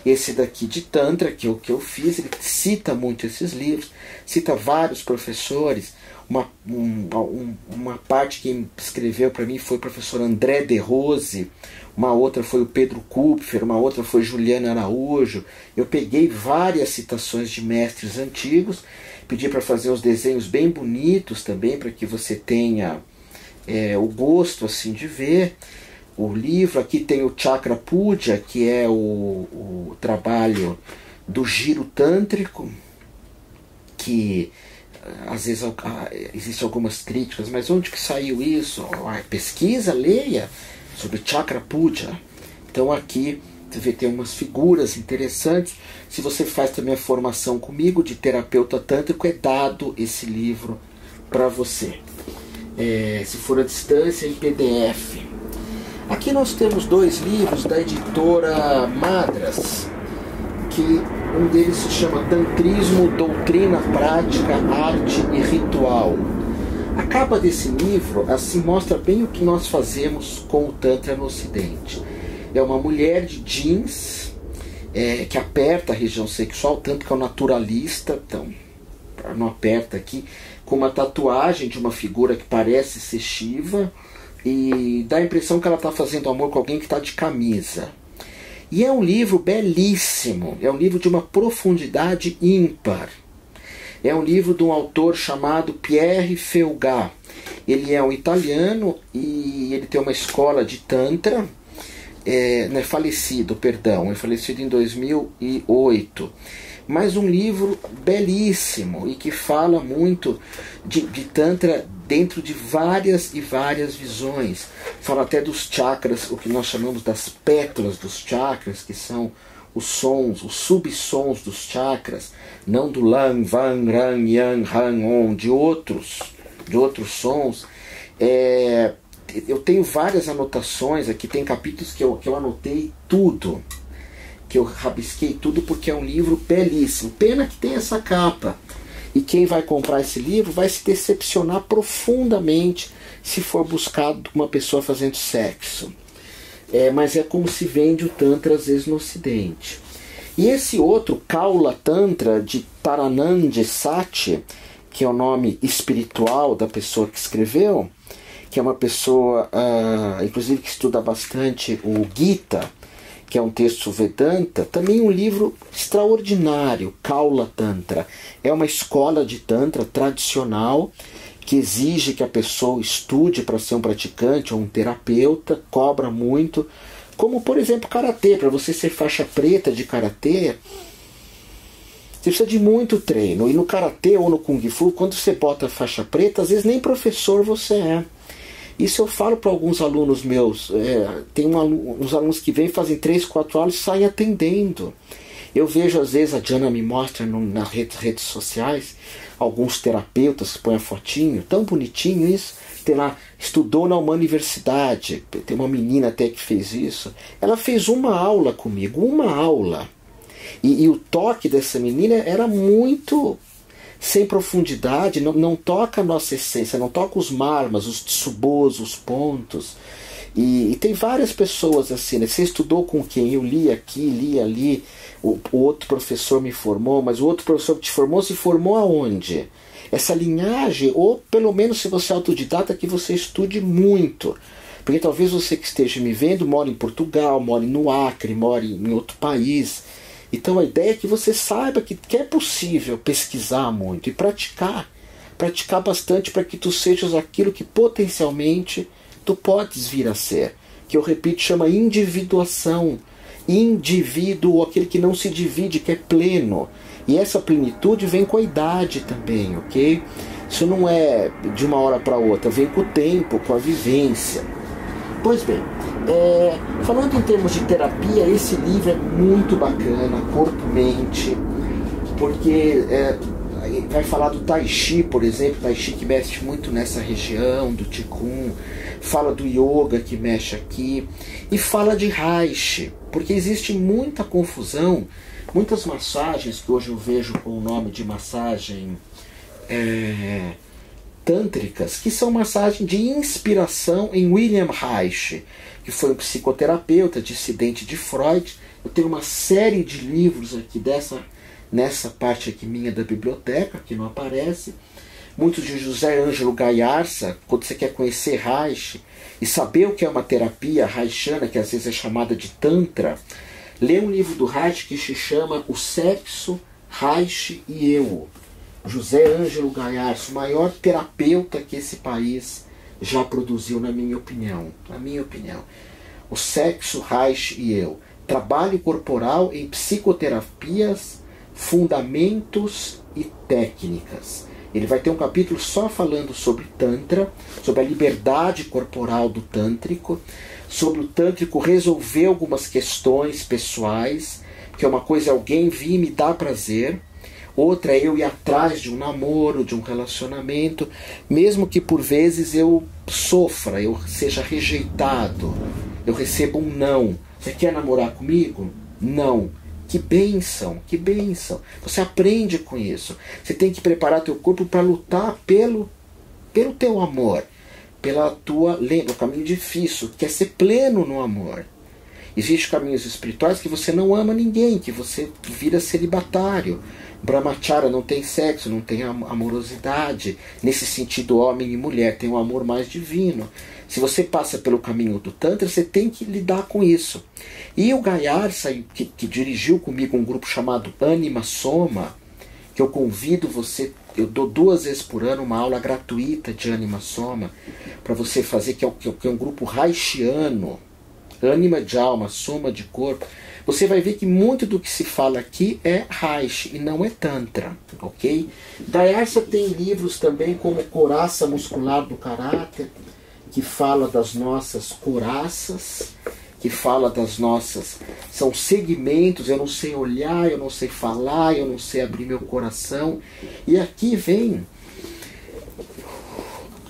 Esse daqui de Tantra, que eu fiz, ele cita muito esses livros, cita vários professores. Uma parte que escreveu para mim foi o professor André de Rose, uma outra foi o Pedro Kupfer, uma outra foi Juliana Araújo. Eu peguei várias citações de mestres antigos, pedi para fazer uns desenhos bem bonitos também, para que você tenha o gosto assim de ver o livro. Aqui tem o Chakra Puja, que é o trabalho do giro tântrico, que às vezes existem algumas críticas, mas onde que saiu isso? Pesquisa, leia sobre Chakra Puja. Então aqui você tem umas figuras interessantes. Se você faz também a formação comigo de terapeuta tântrico, é dado esse livro para você. Se for à distância, em PDF. Aqui nós temos 2 livros da editora Madras, que um deles se chama Tantrismo, Doutrina, Prática, Arte e Ritual. A capa desse livro assim mostra bem o que nós fazemos com o Tantra no Ocidente. É uma mulher de jeans que aperta a região sexual, tanto que é um naturalista, então não aperta aqui, com uma tatuagem de uma figura que parece ser Shiva, e dá a impressão que ela está fazendo amor com alguém que está de camisa. E é um livro belíssimo, é um livro de uma profundidade ímpar. É um livro de um autor chamado Pierre Felgat. Ele é um italiano e ele tem uma escola de Tantra. Não é falecido, perdão, é falecido em 2008. Mas um livro belíssimo e que fala muito de Tantra dentro de várias e várias visões. Fala até dos chakras, o que nós chamamos das pétalas dos chakras, que são os sons, os subsons dos chakras, não do Lam, Van, Ran, Yang, Han, On, de outros sons. Eu tenho várias anotações aqui, tem capítulos que eu anotei tudo, que eu rabisquei tudo, porque é um livro belíssimo. Pena que tem essa capa. E quem vai comprar esse livro vai se decepcionar profundamente se for buscar uma pessoa fazendo sexo. Mas é como se vende o Tantra às vezes no Ocidente. E esse outro, Kaula Tantra, de Taranand Sati, que é o nome espiritual da pessoa que escreveu, que é uma pessoa, inclusive, que estuda bastante o Gita, que é um texto Vedanta, também um livro extraordinário, Kaula Tantra. É uma escola de Tantra tradicional que exige que a pessoa estude para ser um praticante ou um terapeuta, cobra muito. Como, por exemplo, karatê. Para você ser faixa preta de karatê, você precisa de muito treino. E no karatê ou no kung fu, quando você bota faixa preta, às vezes nem professor você é. Isso eu falo para alguns alunos meus. Tem uns alunos que vêm, fazem 3, 4 aulas e saem atendendo. Eu vejo, às vezes, a Diana me mostra nas redes sociais, alguns terapeutas que põem a fotinho, tão bonitinho isso. Tem lá, estudou na uma universidade. Tem uma menina até que fez isso. Ela fez uma aula comigo, uma aula. E o toque dessa menina era muito sem profundidade, não toca a nossa essência, não toca os marmas, os tsubos, os pontos. E tem várias pessoas assim, né? Você estudou com quem? Eu li aqui, li ali, o outro professor me formou, mas o outro professor que te formou, se formou aonde? Essa linhagem, ou pelo menos se você é autodidata, que você estude muito. Porque talvez você que esteja me vendo mora em Portugal, mora no Acre, mora em outro país. Então a ideia é que você saiba que é possível pesquisar muito e praticar bastante para que tu sejas aquilo que potencialmente tu podes vir a ser. Que eu repito, chama individuação. Indivíduo, aquele que não se divide, que é pleno. E essa plenitude vem com a idade também, ok? Isso não é de uma hora para outra, vem com o tempo, com a vivência. Pois bem, falando em termos de terapia, esse livro é muito bacana, corpo-mente, porque vai falar do Tai Chi, por exemplo, Tai Chi que mexe muito nessa região, do Qigong, fala do Yoga que mexe aqui, e fala de Reishi, porque existe muita confusão, muitas massagens que hoje eu vejo com o nome de massagem tântricas, que são massagens de inspiração em William Reich, que foi um psicoterapeuta, dissidente de Freud. Eu tenho uma série de livros aqui nessa parte aqui minha da biblioteca, que não aparece. Muitos de José Ângelo Gaiarsa, quando você quer conhecer Reich e saber o que é uma terapia reichiana, que às vezes é chamada de Tantra, lê um livro do Reich que se chama O Sexo, Reich e Eu. José Ângelo Gaiarsa, o maior terapeuta que esse país já produziu, na minha opinião. O Sexo, Reich e Eu. Trabalho corporal em psicoterapias, fundamentos e técnicas. Ele vai ter um capítulo só falando sobre Tantra, sobre a liberdade corporal do tântrico, sobre o tântrico resolver algumas questões pessoais, porque uma coisa é alguém vir e me dar prazer, outra é eu ir atrás de um namoro, de um relacionamento, mesmo que por vezes eu sofra, eu seja rejeitado, eu recebo um não. Você quer namorar comigo? Não. Que bênção, que bênção. Você aprende com isso. Você tem que preparar teu corpo para lutar pelo teu amor, pela tua lembra, o caminho difícil, que é ser pleno no amor. Existem caminhos espirituais que você não ama ninguém, que você vira celibatário. Brahmacharya não tem sexo, não tem amorosidade. Nesse sentido, homem e mulher tem um amor mais divino. Se você passa pelo caminho do Tantra, você tem que lidar com isso. E o Gaiarsa, que dirigiu comigo um grupo chamado Anima Soma, que eu convido você, eu dou 2 vezes por ano uma aula gratuita de Anima Soma, para você fazer, que é um grupo reichiano, ânima de alma, soma de corpo. Você vai ver que muito do que se fala aqui é Reich e não é Tantra, ok? Gaiarsa tem livros também como Coraça Muscular do Caráter, que fala das nossas coraças, que fala das nossas... São segmentos, eu não sei olhar, eu não sei falar, eu não sei abrir meu coração. E aqui vem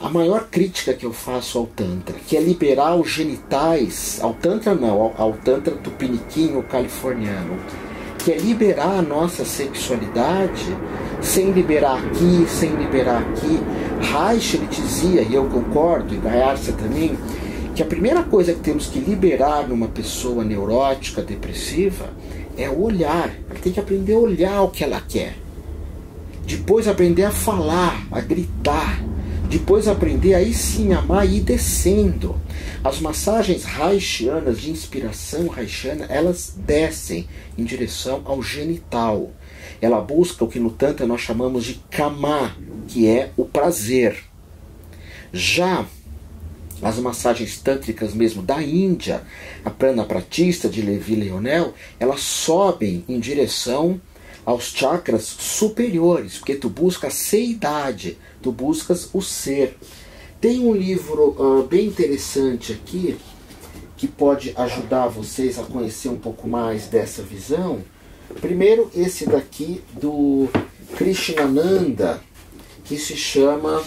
a maior crítica que eu faço ao Tantra, que é liberar os genitais, ao Tantra não, ao Tantra tupiniquinho californiano, que é liberar a nossa sexualidade sem liberar aqui, sem liberar aqui. Reich, ele dizia, e eu concordo, e Gaiarsa também, que a primeira coisa que temos que liberar numa pessoa neurótica, depressiva, é o olhar. Ela tem que aprender a olhar o que ela quer. Depois aprender a falar, a gritar. Depois aprender aí sim a amar e ir descendo. As massagens reichianas, de inspiração reichiana, elas descem em direção ao genital. Ela busca o que no Tantra nós chamamos de kama, que é o prazer. Já as massagens tântricas mesmo da Índia, a Pranapratista de Levi Leonel, elas sobem em direção aos chakras superiores, porque tu buscas a seidade, tu buscas o ser. Tem um livro bem interessante aqui, que pode ajudar vocês a conhecer um pouco mais dessa visão. Primeiro, esse daqui do Krishnananda, que se chama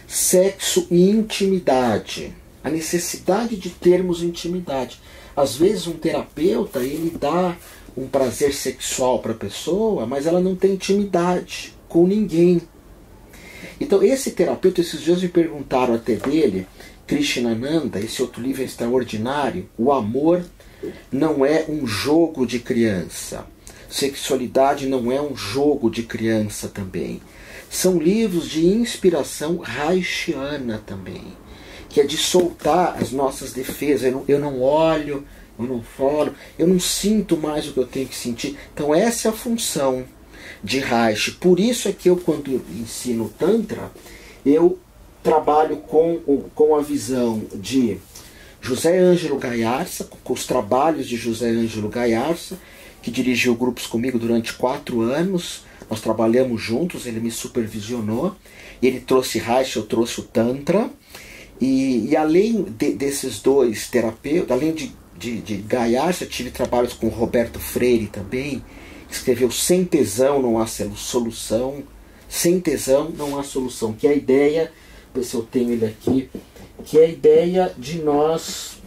Sexo e Intimidade. A necessidade de termos intimidade. Às vezes um terapeuta, ele dá um prazer sexual para a pessoa, mas ela não tem intimidade com ninguém. Então esse terapeuta, esses dias me perguntaram até dele, Krishnananda, esse outro livro é extraordinário, o amor não é um jogo de criança. Sexualidade não é um jogo de criança também. São livros de inspiração haitiana também, que é de soltar as nossas defesas. Eu não olho, eu não falo, eu não sinto mais o que eu tenho que sentir. Então essa é a função de Reich. Por isso é que eu, quando ensino Tantra, eu trabalho com a visão de José Ângelo Gaiarsa, com os trabalhos de José Ângelo Gaiarsa, que dirigiu grupos comigo durante 4 anos. Nós trabalhamos juntos, ele me supervisionou, ele trouxe Reich, eu trouxe o Tantra, e além desses dois terapeutas, além de Gaiarsa, eu tive trabalhos com Roberto Freire também, que escreveu Sem Tesão Não Há Solução, Sem Tesão Não Há Solução, que é a ideia, ver se eu tenho ele aqui, que é a ideia de nós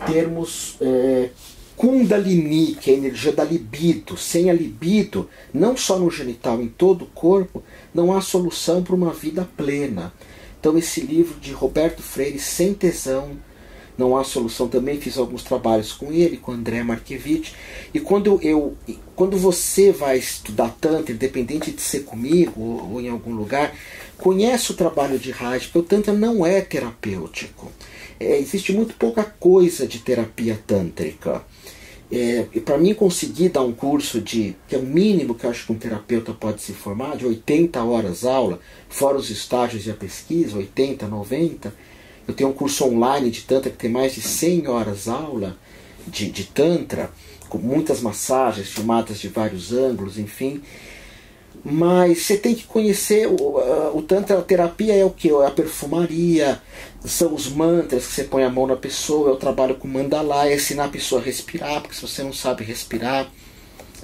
termos Kundalini, que é a energia da libido. Sem a libido, não só no genital, em todo o corpo, não há solução para uma vida plena. Então esse livro de Roberto Freire, Sem Tesão Não Há Solução, também fiz alguns trabalhos com ele, com André Markevich. E quando você vai estudar Tantra, independente de ser comigo ou em algum lugar, conhece o trabalho de Reich, porque o Tantra não é terapêutico. Existe muito pouca coisa de terapia tântrica. E para mim conseguir dar um curso que é o mínimo que eu acho que um terapeuta pode se formar, de 80 horas aula, fora os estágios e a pesquisa, 80, 90. Eu tenho um curso online de Tantra que tem mais de 100 horas aula de Tantra, com muitas massagens filmadas de vários ângulos, enfim. Mas você tem que conhecer o Tantra. A terapia é o que? É a perfumaria, são os mantras que você põe a mão na pessoa, é o trabalho com mandala, é ensinar a pessoa a respirar, porque se você não sabe respirar,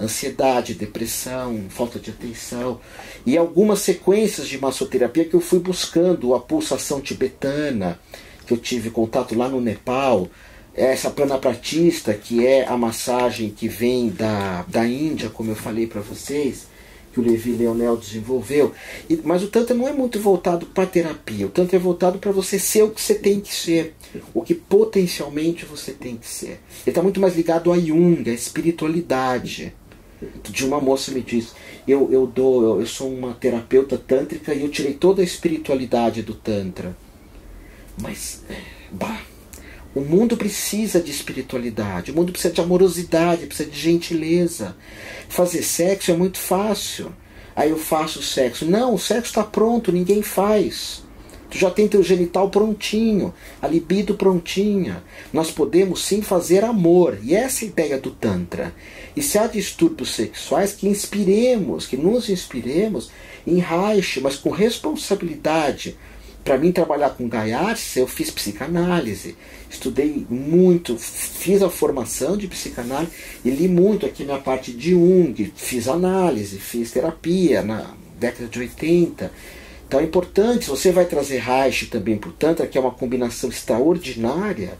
ansiedade, depressão, falta de atenção. E algumas sequências de massoterapia que eu fui buscando, a pulsação tibetana, que eu tive contato lá no Nepal, essa Pranapratista, que é a massagem que vem da Índia, como eu falei para vocês, que o Levi Leonel desenvolveu. Mas o Tantra não é muito voltado para a terapia. O Tantra é voltado para você ser o que você tem que ser, o que potencialmente você tem que ser. Ele está muito mais ligado a Jung, a espiritualidade. De uma moça me disse, eu sou uma terapeuta tântrica e eu tirei toda a espiritualidade do Tantra. Mas, o mundo precisa de espiritualidade, o mundo precisa de amorosidade, precisa de gentileza. Fazer sexo é muito fácil. Aí eu faço sexo. Não, o sexo está pronto, ninguém faz. Tu já tem teu genital prontinho, a libido prontinha. Nós podemos sim fazer amor, e essa é a ideia do Tantra. E se há distúrbios sexuais, que nos inspiremos em Reich, mas com responsabilidade. Para mim trabalhar com Gaiarsa, eu fiz psicanálise, estudei muito, fiz a formação de psicanálise e li muito aqui na parte de Jung, fiz análise, fiz terapia na década de 80. Então é importante, se você vai trazer Reich também para o Tantra, que é uma combinação extraordinária,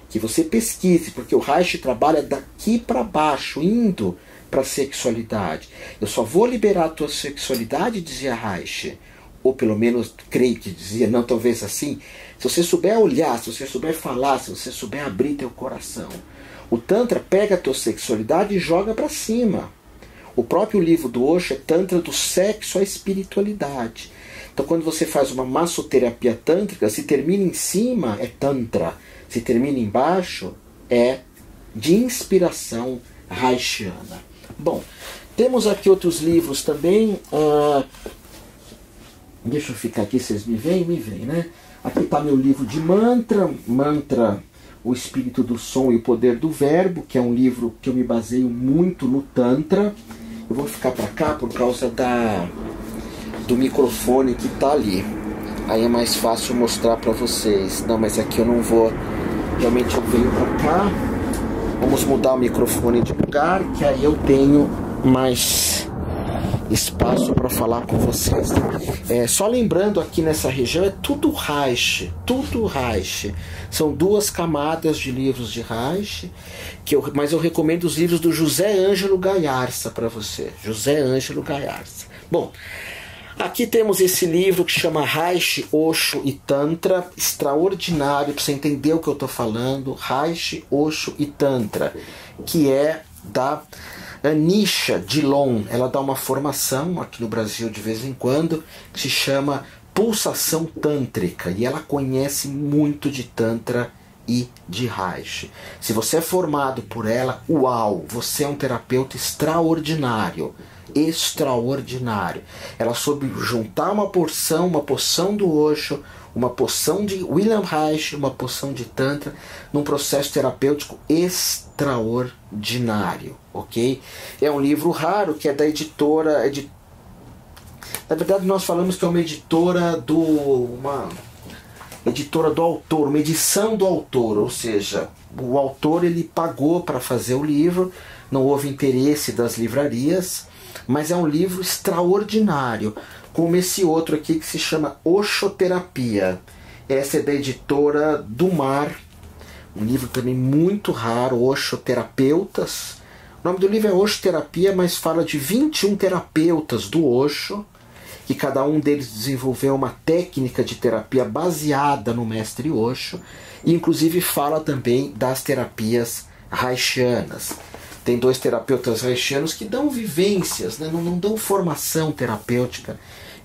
que você pesquise, porque o Reich trabalha daqui para baixo, indo para a sexualidade. Eu só vou liberar a tua sexualidade, dizia Reich, ou pelo menos creio que dizia, não, talvez assim, se você souber olhar, se você souber falar, se você souber abrir teu coração. O Tantra pega a tua sexualidade e joga para cima. O próprio livro do Osho é Tantra do sexo à espiritualidade. Então quando você faz uma massoterapia tântrica, se termina em cima é Tantra, se termina embaixo é de inspiração reichiana. Bom, temos aqui outros livros também. Deixa eu ficar aqui, vocês me veem, né? Aqui está meu livro de mantra, O Espírito do Som e o Poder do Verbo, que é um livro que eu me baseio muito no Tantra. Eu vou ficar para cá por causa do microfone que está ali. Aí é mais fácil mostrar para vocês. Não, mas aqui eu não vou. Realmente eu venho para cá. Vamos mudar o microfone de lugar, que aí eu tenho mais espaço para falar com vocês. Só lembrando, aqui nessa região é tudo Reich, tudo Reich. São 2 camadas de livros de Reich, mas eu recomendo os livros do José Ângelo Gaiarsa para você. José Ângelo Gaiarsa. Bom, aqui temos esse livro que chama Reich, Osho e Tantra, extraordinário para você entender o que eu estou falando. Reich, Osho e Tantra, que é da Anisha Dillon. Ela dá uma formação aqui no Brasil de vez em quando que se chama Pulsação Tântrica, e ela conhece muito de Tantra e de Reich. Se você é formado por ela, uau, você é um terapeuta extraordinário. Extraordinário. Ela soube juntar uma poção do Osho, uma poção de Wilhelm Reich, uma poção de Tantra, num processo terapêutico extraordinário, ok? É um livro raro, que é da editora... Na verdade, nós falamos que é uma editora do autor, uma edição do autor, ou seja, o autor ele pagou para fazer o livro, não houve interesse das livrarias, mas é um livro extraordinário, como esse outro aqui que se chama Oshoterapia. Essa é da editora do Mar, um livro também muito raro, Oshoterapeutas. O nome do livro é Oshoterapia, mas fala de 21 terapeutas do Osho, que cada um deles desenvolveu uma técnica de terapia baseada no mestre Osho, e inclusive fala também das terapias reichianas. Tem 2 terapeutas reichianos que dão vivências, né? não dão formação terapêutica,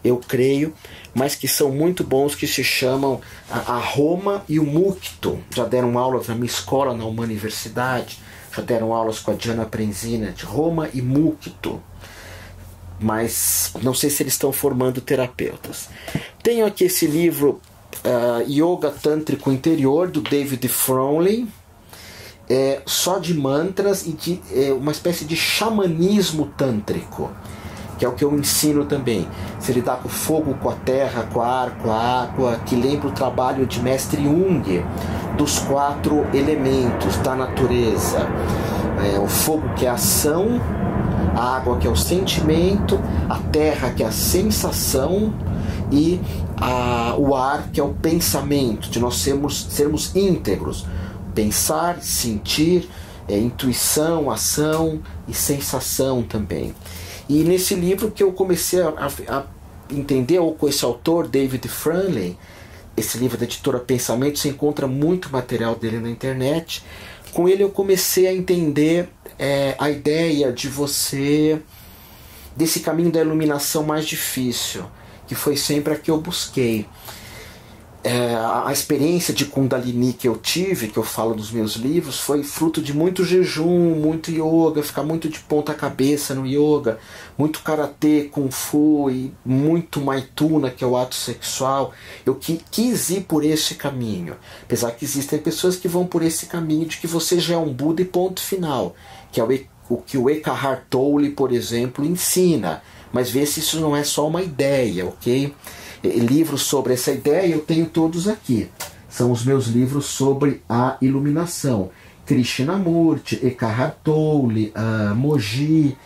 eu creio, mas que são muito bons, que se chamam a Roma e o Mukto. Já deram aulas na minha escola, na uma universidade, já deram aulas com a Diana Prenzina, de Roma e Mukto. Mas não sei se eles estão formando terapeutas. Tenho aqui esse livro, Yoga Tântrico Interior, do David Frownley, só de mantras e de uma espécie de xamanismo tântrico, que é o que eu ensino também. Se lidar com o fogo, com a terra, com o ar, com a água, que lembra o trabalho de mestre Jung, dos 4 elementos da natureza. O fogo, que é a ação, a água, que é o sentimento, a terra, que é a sensação, e o ar, que é o pensamento, de nós sermos íntegros. Pensar, sentir, intuição, ação e sensação também. E nesse livro que eu comecei a entender, ou com esse autor, David Frownley, esse livro da editora Pensamento, você encontra muito material dele na internet. Com ele eu comecei a entender a ideia desse caminho da iluminação mais difícil, que foi sempre a que eu busquei. A experiência de Kundalini que eu tive, que eu falo nos meus livros, foi fruto de muito jejum, muito yoga, ficar muito de ponta cabeça no yoga, muito karatê, kung fu e muito maituna, que é o ato sexual. Eu quis ir por esse caminho, apesar que existem pessoas que vão por esse caminho de que você já é um Buda e ponto final, que é o que o Eckhart Tolle, por exemplo, ensina. Mas vê se isso não é só uma ideia, ok? Livros sobre essa ideia eu tenho todos aqui. São os meus livros sobre a iluminação. Krishnamurti, Eckhart Tolle, Moji,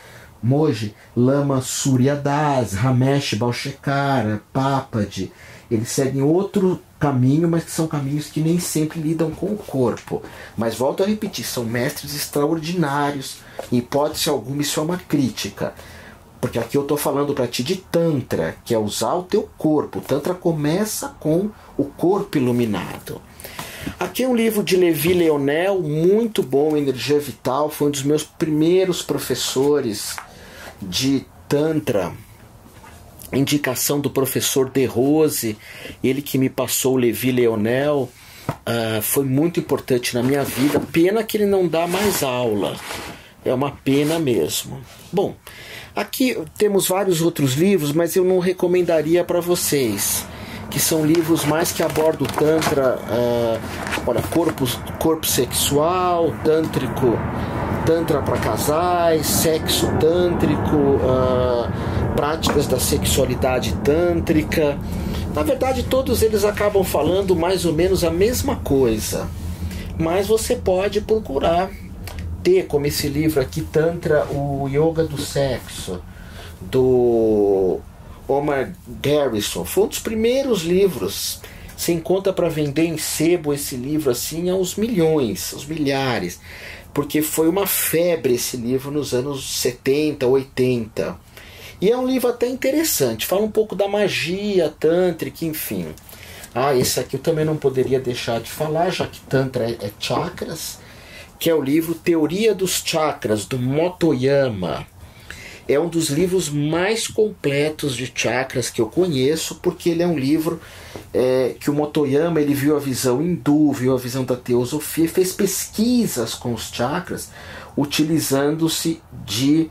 Lama Surya Das, Ramesh Balshekara, Papaji. Eles seguem outro caminho, mas que são caminhos que nem sempre lidam com o corpo. Mas volto a repetir, são mestres extraordinários. Em hipótese alguma, isso é uma crítica. Porque aqui eu estou falando para ti de Tantra, que é usar o teu corpo. O Tantra começa com o corpo iluminado. Aqui é um livro de Levi Leonel, muito bom, Energia Vital. Foi um dos meus primeiros professores de Tantra. Indicação do professor De Rose, ele que me passou o Levi Leonel. Foi muito importante na minha vida. Pena que ele não dá mais aula. É uma pena mesmo. Bom, aqui temos vários outros livros, mas eu não recomendaria para vocês, que são livros mais que abordam o Tantra, olha, corpo sexual, tântrico, Tantra para casais, sexo tântrico, práticas da sexualidade tântrica. Na verdade, todos eles acabam falando mais ou menos a mesma coisa, mas você pode procurar ter, como esse livro aqui, Tantra, o Yoga do Sexo, do Omar Garrison. Foi um dos primeiros livros. Você encontra para vender em sebo esse livro assim aos milhões, aos milhares, porque foi uma febre esse livro nos anos 70, 80. E é um livro até interessante, fala um pouco da magia tântrica, enfim. Esse aqui eu também não poderia deixar de falar, já que Tantra é chakras, que é o livro Teoria dos Chakras, do Motoyama. É um dos livros mais completos de chakras que eu conheço, porque ele é um livro que o Motoyama ele viu a visão hindu, viu a visão da teosofia, fez pesquisas com os chakras, utilizando-se de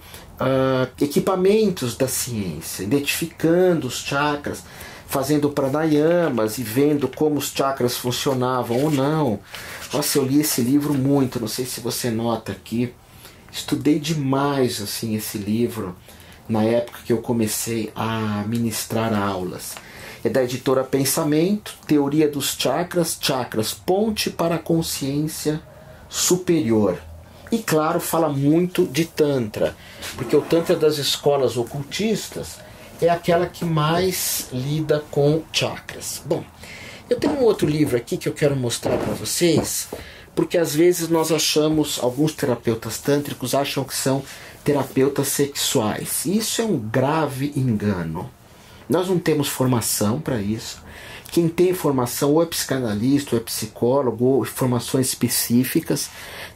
equipamentos da ciência, identificando os chakras, fazendo pranayamas e vendo como os chakras funcionavam ou não. Nossa, eu li esse livro muito, não sei se você nota aqui. Estudei demais assim esse livro na época que eu comecei a ministrar aulas. É da editora Pensamento, Teoria dos Chakras, Chakras, Ponte para a Consciência Superior. E claro, fala muito de Tantra, porque o Tantra das escolas ocultistas é aquela que mais lida com chakras. Bom, eu tenho um outro livro aqui que eu quero mostrar para vocês, porque às vezes nós achamos, alguns terapeutas tântricos acham que são terapeutas sexuais. E isso é um grave engano. Nós não temos formação para isso. Quem tem formação ou é psicanalista, ou é psicólogo, ou formações específicas.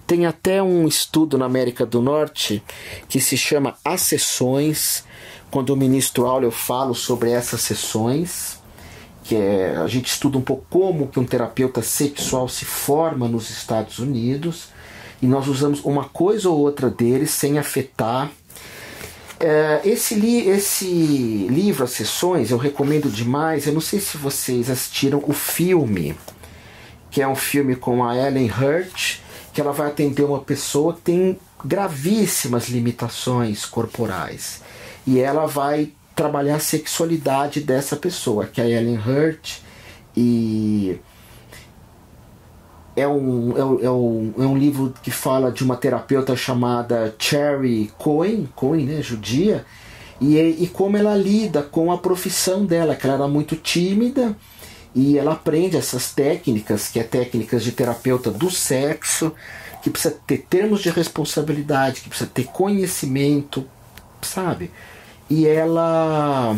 Tem até um estudo na América do Norte que se chama As Sessões. Quando eu ministro aula eu falo sobre essas sessões. A gente estuda um pouco como que um terapeuta sexual se forma nos Estados Unidos, e nós usamos uma coisa ou outra deles sem afetar. Esse livro, As Sessões, eu recomendo demais. Eu não sei se vocês assistiram o filme, que é um filme com a Ellen Hurt, que ela vai atender uma pessoa que tem gravíssimas limitações corporais, e ela vai trabalhar a sexualidade dessa pessoa, que é a Ellen Hurt, e é um livro que fala de uma terapeuta chamada Cherry Cohen, né, judia, e como ela lida com a profissão dela, que ela era muito tímida, e ela aprende essas técnicas, que é técnicas de terapeuta do sexo, que precisa ter termos de responsabilidade, que precisa ter conhecimento, sabe? E ela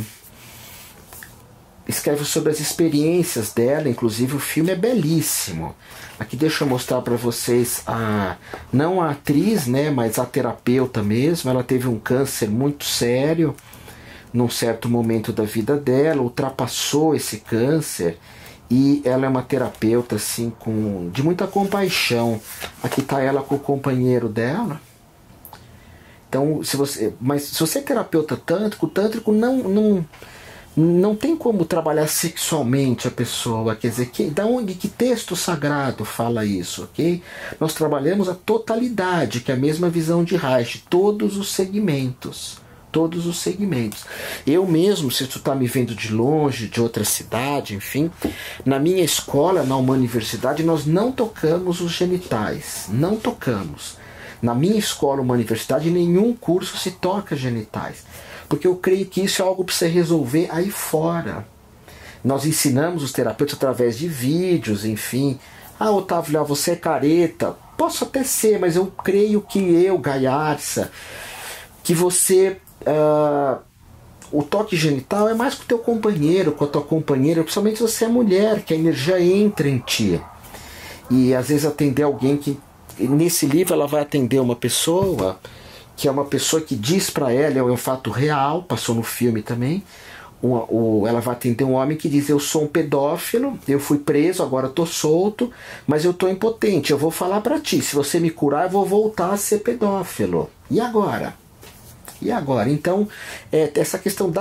escreve sobre as experiências dela, inclusive o filme é belíssimo. Aqui deixa eu mostrar para vocês não a atriz, né, mas a terapeuta mesmo. Ela teve um câncer muito sério num certo momento da vida dela, ultrapassou esse câncer, e ela é uma terapeuta assim de muita compaixão. Aqui está ela com o companheiro dela. Então, mas se você é terapeuta tântrico, o tântrico não tem como trabalhar sexualmente a pessoa. Quer dizer, que texto sagrado fala isso, ok? Nós trabalhamos a totalidade, que é a mesma visão de Reich, todos os segmentos. Todos os segmentos. Eu mesmo, se tu está me vendo de longe, de outra cidade, enfim, na minha escola, na uma universidade, nós não tocamos os genitais. Não tocamos. Na minha escola, uma universidade, em nenhum curso se toca genitais. Porque eu creio que isso é algo para você resolver aí fora. Nós ensinamos os terapeutas através de vídeos, enfim. Otávio, você é careta. Posso até ser, mas eu creio que Gaiarsa, que você... o toque genital é mais com o teu companheiro, com a tua companheira, principalmente se você é mulher, que a energia entra em ti. E às vezes atender alguém que... Nesse livro ela vai atender uma pessoa que é uma pessoa que diz para ela, é um fato real, passou no filme também, ela vai atender um homem que diz: eu sou um pedófilo, eu fui preso, agora estou solto, mas eu estou impotente, eu vou falar para ti, se você me curar eu vou voltar a ser pedófilo. E agora? E agora? Então, essa questão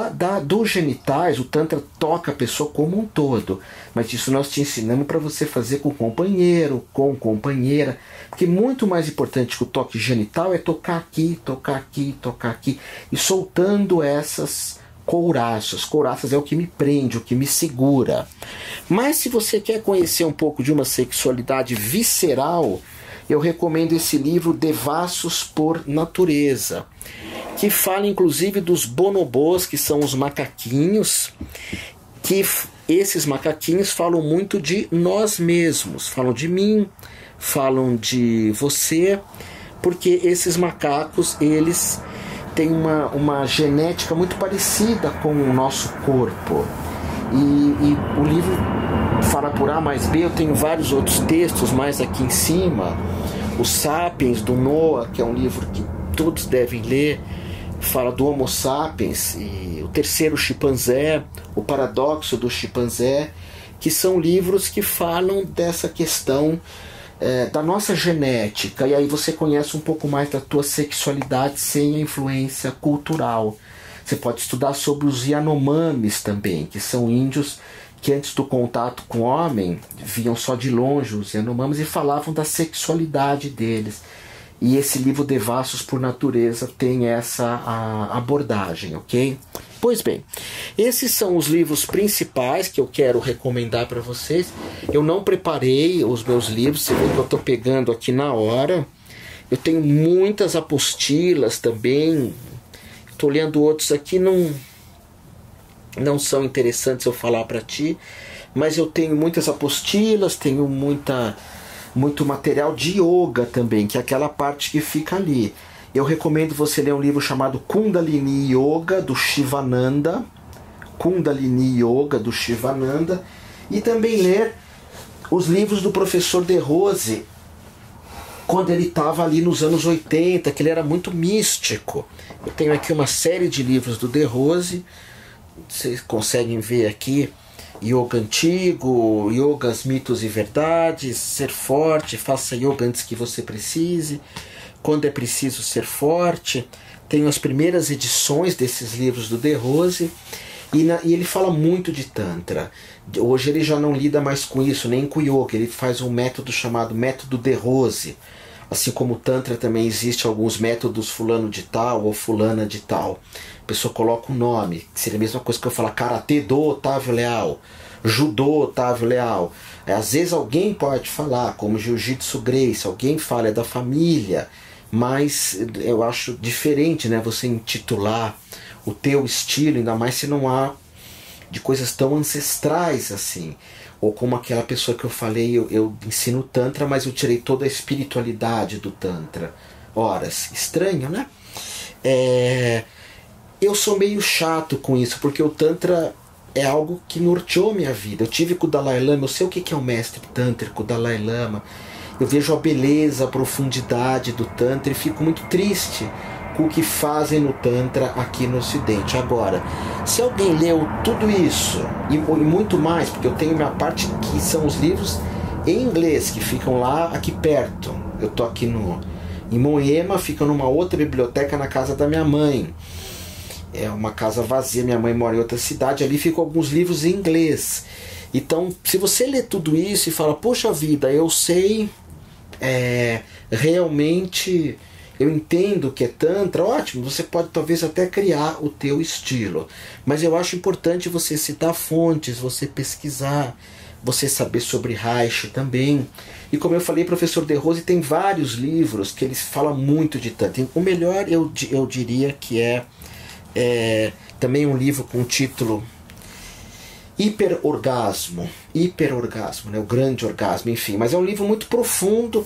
dos genitais, o Tantra toca a pessoa como um todo. Mas isso nós te ensinamos para você fazer com o companheiro, com companheira. Porque muito mais importante que o toque genital é tocar aqui, tocar aqui, tocar aqui. E soltando essas couraças. Couraças é o que me prende, o que me segura. Mas se você quer conhecer um pouco de uma sexualidade visceral, eu recomendo esse livro Devassos por Natureza, que fala inclusive dos bonobos, que são os macaquinhos, que esses macaquinhos falam muito de nós mesmos, falam de mim, falam de você, porque esses macacos, eles têm uma genética muito parecida com o nosso corpo. E o livro fala por A mais B, eu tenho vários outros textos mais aqui em cima. O Sapiens, do Noah, que é um livro que todos devem ler, fala do Homo sapiens, e o Terceiro Chimpanzé, o Paradoxo do Chimpanzé, que são livros que falam dessa questão da nossa genética, e aí você conhece um pouco mais da tua sexualidade sem a influência cultural. Você pode estudar sobre os Yanomamis também, que são índios que antes do contato com o homem viam só de longe os Yanomamis e falavam da sexualidade deles. E esse livro Devassos por Natureza tem essa abordagem, ok? Pois bem, esses são os livros principais que eu quero recomendar para vocês. Eu não preparei os meus livros, você vê que eu estou pegando aqui na hora. Eu tenho muitas apostilas também. Estou lendo outros aqui, não são interessantes eu falar para ti, mas eu tenho muitas apostilas, tenho muito material de yoga também, que é aquela parte que fica ali. Eu recomendo você ler um livro chamado Kundalini Yoga, do Shivananda. Kundalini Yoga, do Shivananda. E também ler os livros do professor De Rose, quando ele estava ali nos anos 80, que ele era muito místico. Eu tenho aqui uma série de livros do De Rose, vocês conseguem ver aqui: Yoga Antigo, Yogas, Mitos e Verdades, Ser Forte, Faça Yoga Antes que Você Precise, Quando é Preciso Ser Forte. Tenho as primeiras edições desses livros do De Rose, e ele fala muito de Tantra. Hoje ele já não lida mais com isso, nem com Yoga, ele faz um método chamado Método De Rose. Assim como o Tantra também existe alguns métodos fulano de tal ou fulana de tal. A pessoa coloca um nome, que seria a mesma coisa que eu falar Karatê do Otávio Leal, Judô Otávio Leal. Às vezes alguém pode falar, como Jiu-Jitsu Gracie, alguém fala, é da família, mas eu acho diferente, né, você intitular o teu estilo, ainda mais se não há de coisas tão ancestrais assim. Ou como aquela pessoa que eu falei, eu ensino Tantra, mas eu tirei toda a espiritualidade do Tantra. Horas, estranho, né? Eu sou meio chato com isso, porque o Tantra é algo que norteou minha vida. Eu tive com o Dalai Lama, eu sei o que é um mestre tântrico, o Dalai Lama. Eu vejo a beleza, a profundidade do Tantra e fico muito triste com o que fazem no Tantra aqui no Ocidente. Agora, se alguém leu tudo isso e muito mais, porque eu tenho minha parte que são os livros em inglês que ficam lá aqui perto. Eu tô aqui em Moema, fica numa outra biblioteca na casa da minha mãe. É uma casa vazia, minha mãe mora em outra cidade, ali ficam alguns livros em inglês. Então, se você lê tudo isso e fala, poxa vida, eu sei, realmente eu entendo que é Tantra, ótimo, você pode talvez até criar o teu estilo. Mas eu acho importante você citar fontes, você pesquisar, você saber sobre Reich também. E como eu falei, professor De Rose tem vários livros que eles falam muito de Tantra. O melhor eu diria que é também um livro com o título Hiperorgasmo, né, o grande orgasmo, enfim. Mas é um livro muito profundo,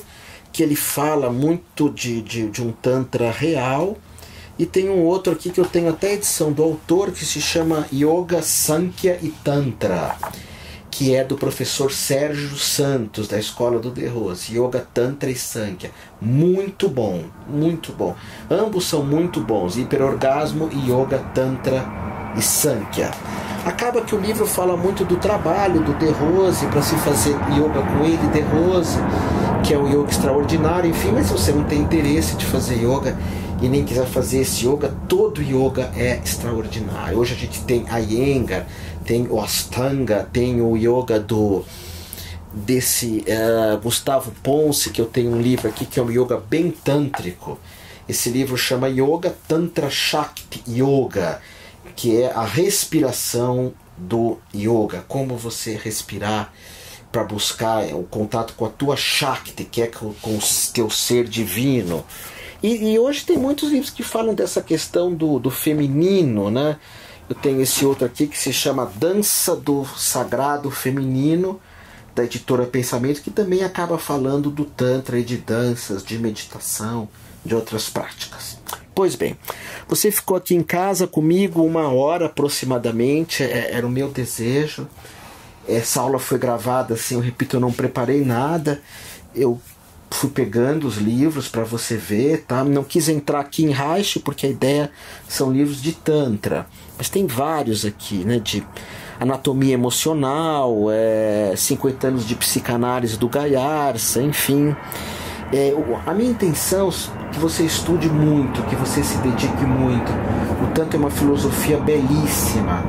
que ele fala muito de um Tantra real. E tem um outro aqui que eu tenho até a edição do autor, que se chama Yoga, Sankhya e Tantra, que é do professor Sérgio Santos, da escola do De Rose. Yoga, Tantra e Sankhya. Muito bom, muito bom. Ambos são muito bons, Hiperorgasmo e Yoga, Tantra e Sankhya. Acaba que o livro fala muito do trabalho do De Rose, para se fazer yoga com ele, De Rose, que é um yoga extraordinário, enfim, mas se você não tem interesse de fazer yoga e nem quiser fazer esse yoga, todo yoga é extraordinário. Hoje a gente tem a Iyengar, tem o Ashtanga, tem o yoga desse Gustavo Ponce, que eu tenho um livro aqui que é um yoga bem tântrico. Esse livro chama Yoga Tantra Shakti Yoga, que é a respiração do yoga, como você respirar para buscar o contato com a tua Shakti, que é com o teu ser divino. E hoje tem muitos livros que falam dessa questão do feminino, né? Eu tenho esse outro aqui que se chama Dança do Sagrado Feminino, da editora Pensamento, que também acaba falando do Tantra e de danças, de meditação, de outras práticas. Pois bem, você ficou aqui em casa comigo 1 hora aproximadamente, era o meu desejo. Essa aula foi gravada assim, eu repito, eu não preparei nada, eu fui pegando os livros para você ver, tá? Não quis entrar aqui em Reich, porque a ideia são livros de Tantra, mas tem vários aqui, né, de anatomia emocional, 50 anos de psicanálise do Gaiarsa, enfim. A minha intenção é que você estude muito, que você se dedique muito. O Tantra é uma filosofia belíssima.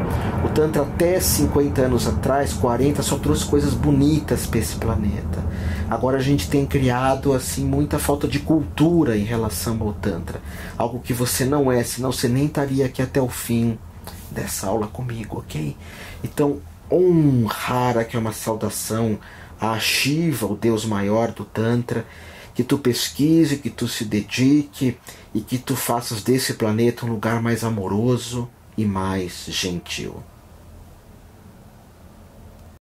O Tantra até 50 anos atrás, 40, só trouxe coisas bonitas para esse planeta. Agora a gente tem criado assim muita falta de cultura em relação ao Tantra. Algo que você não é, senão você nem estaria aqui até o fim dessa aula comigo, ok? Então, Om Hara, que é uma saudação a Shiva, o Deus maior do Tantra, que tu pesquise, que tu se dedique e que tu faças desse planeta um lugar mais amoroso e mais gentil.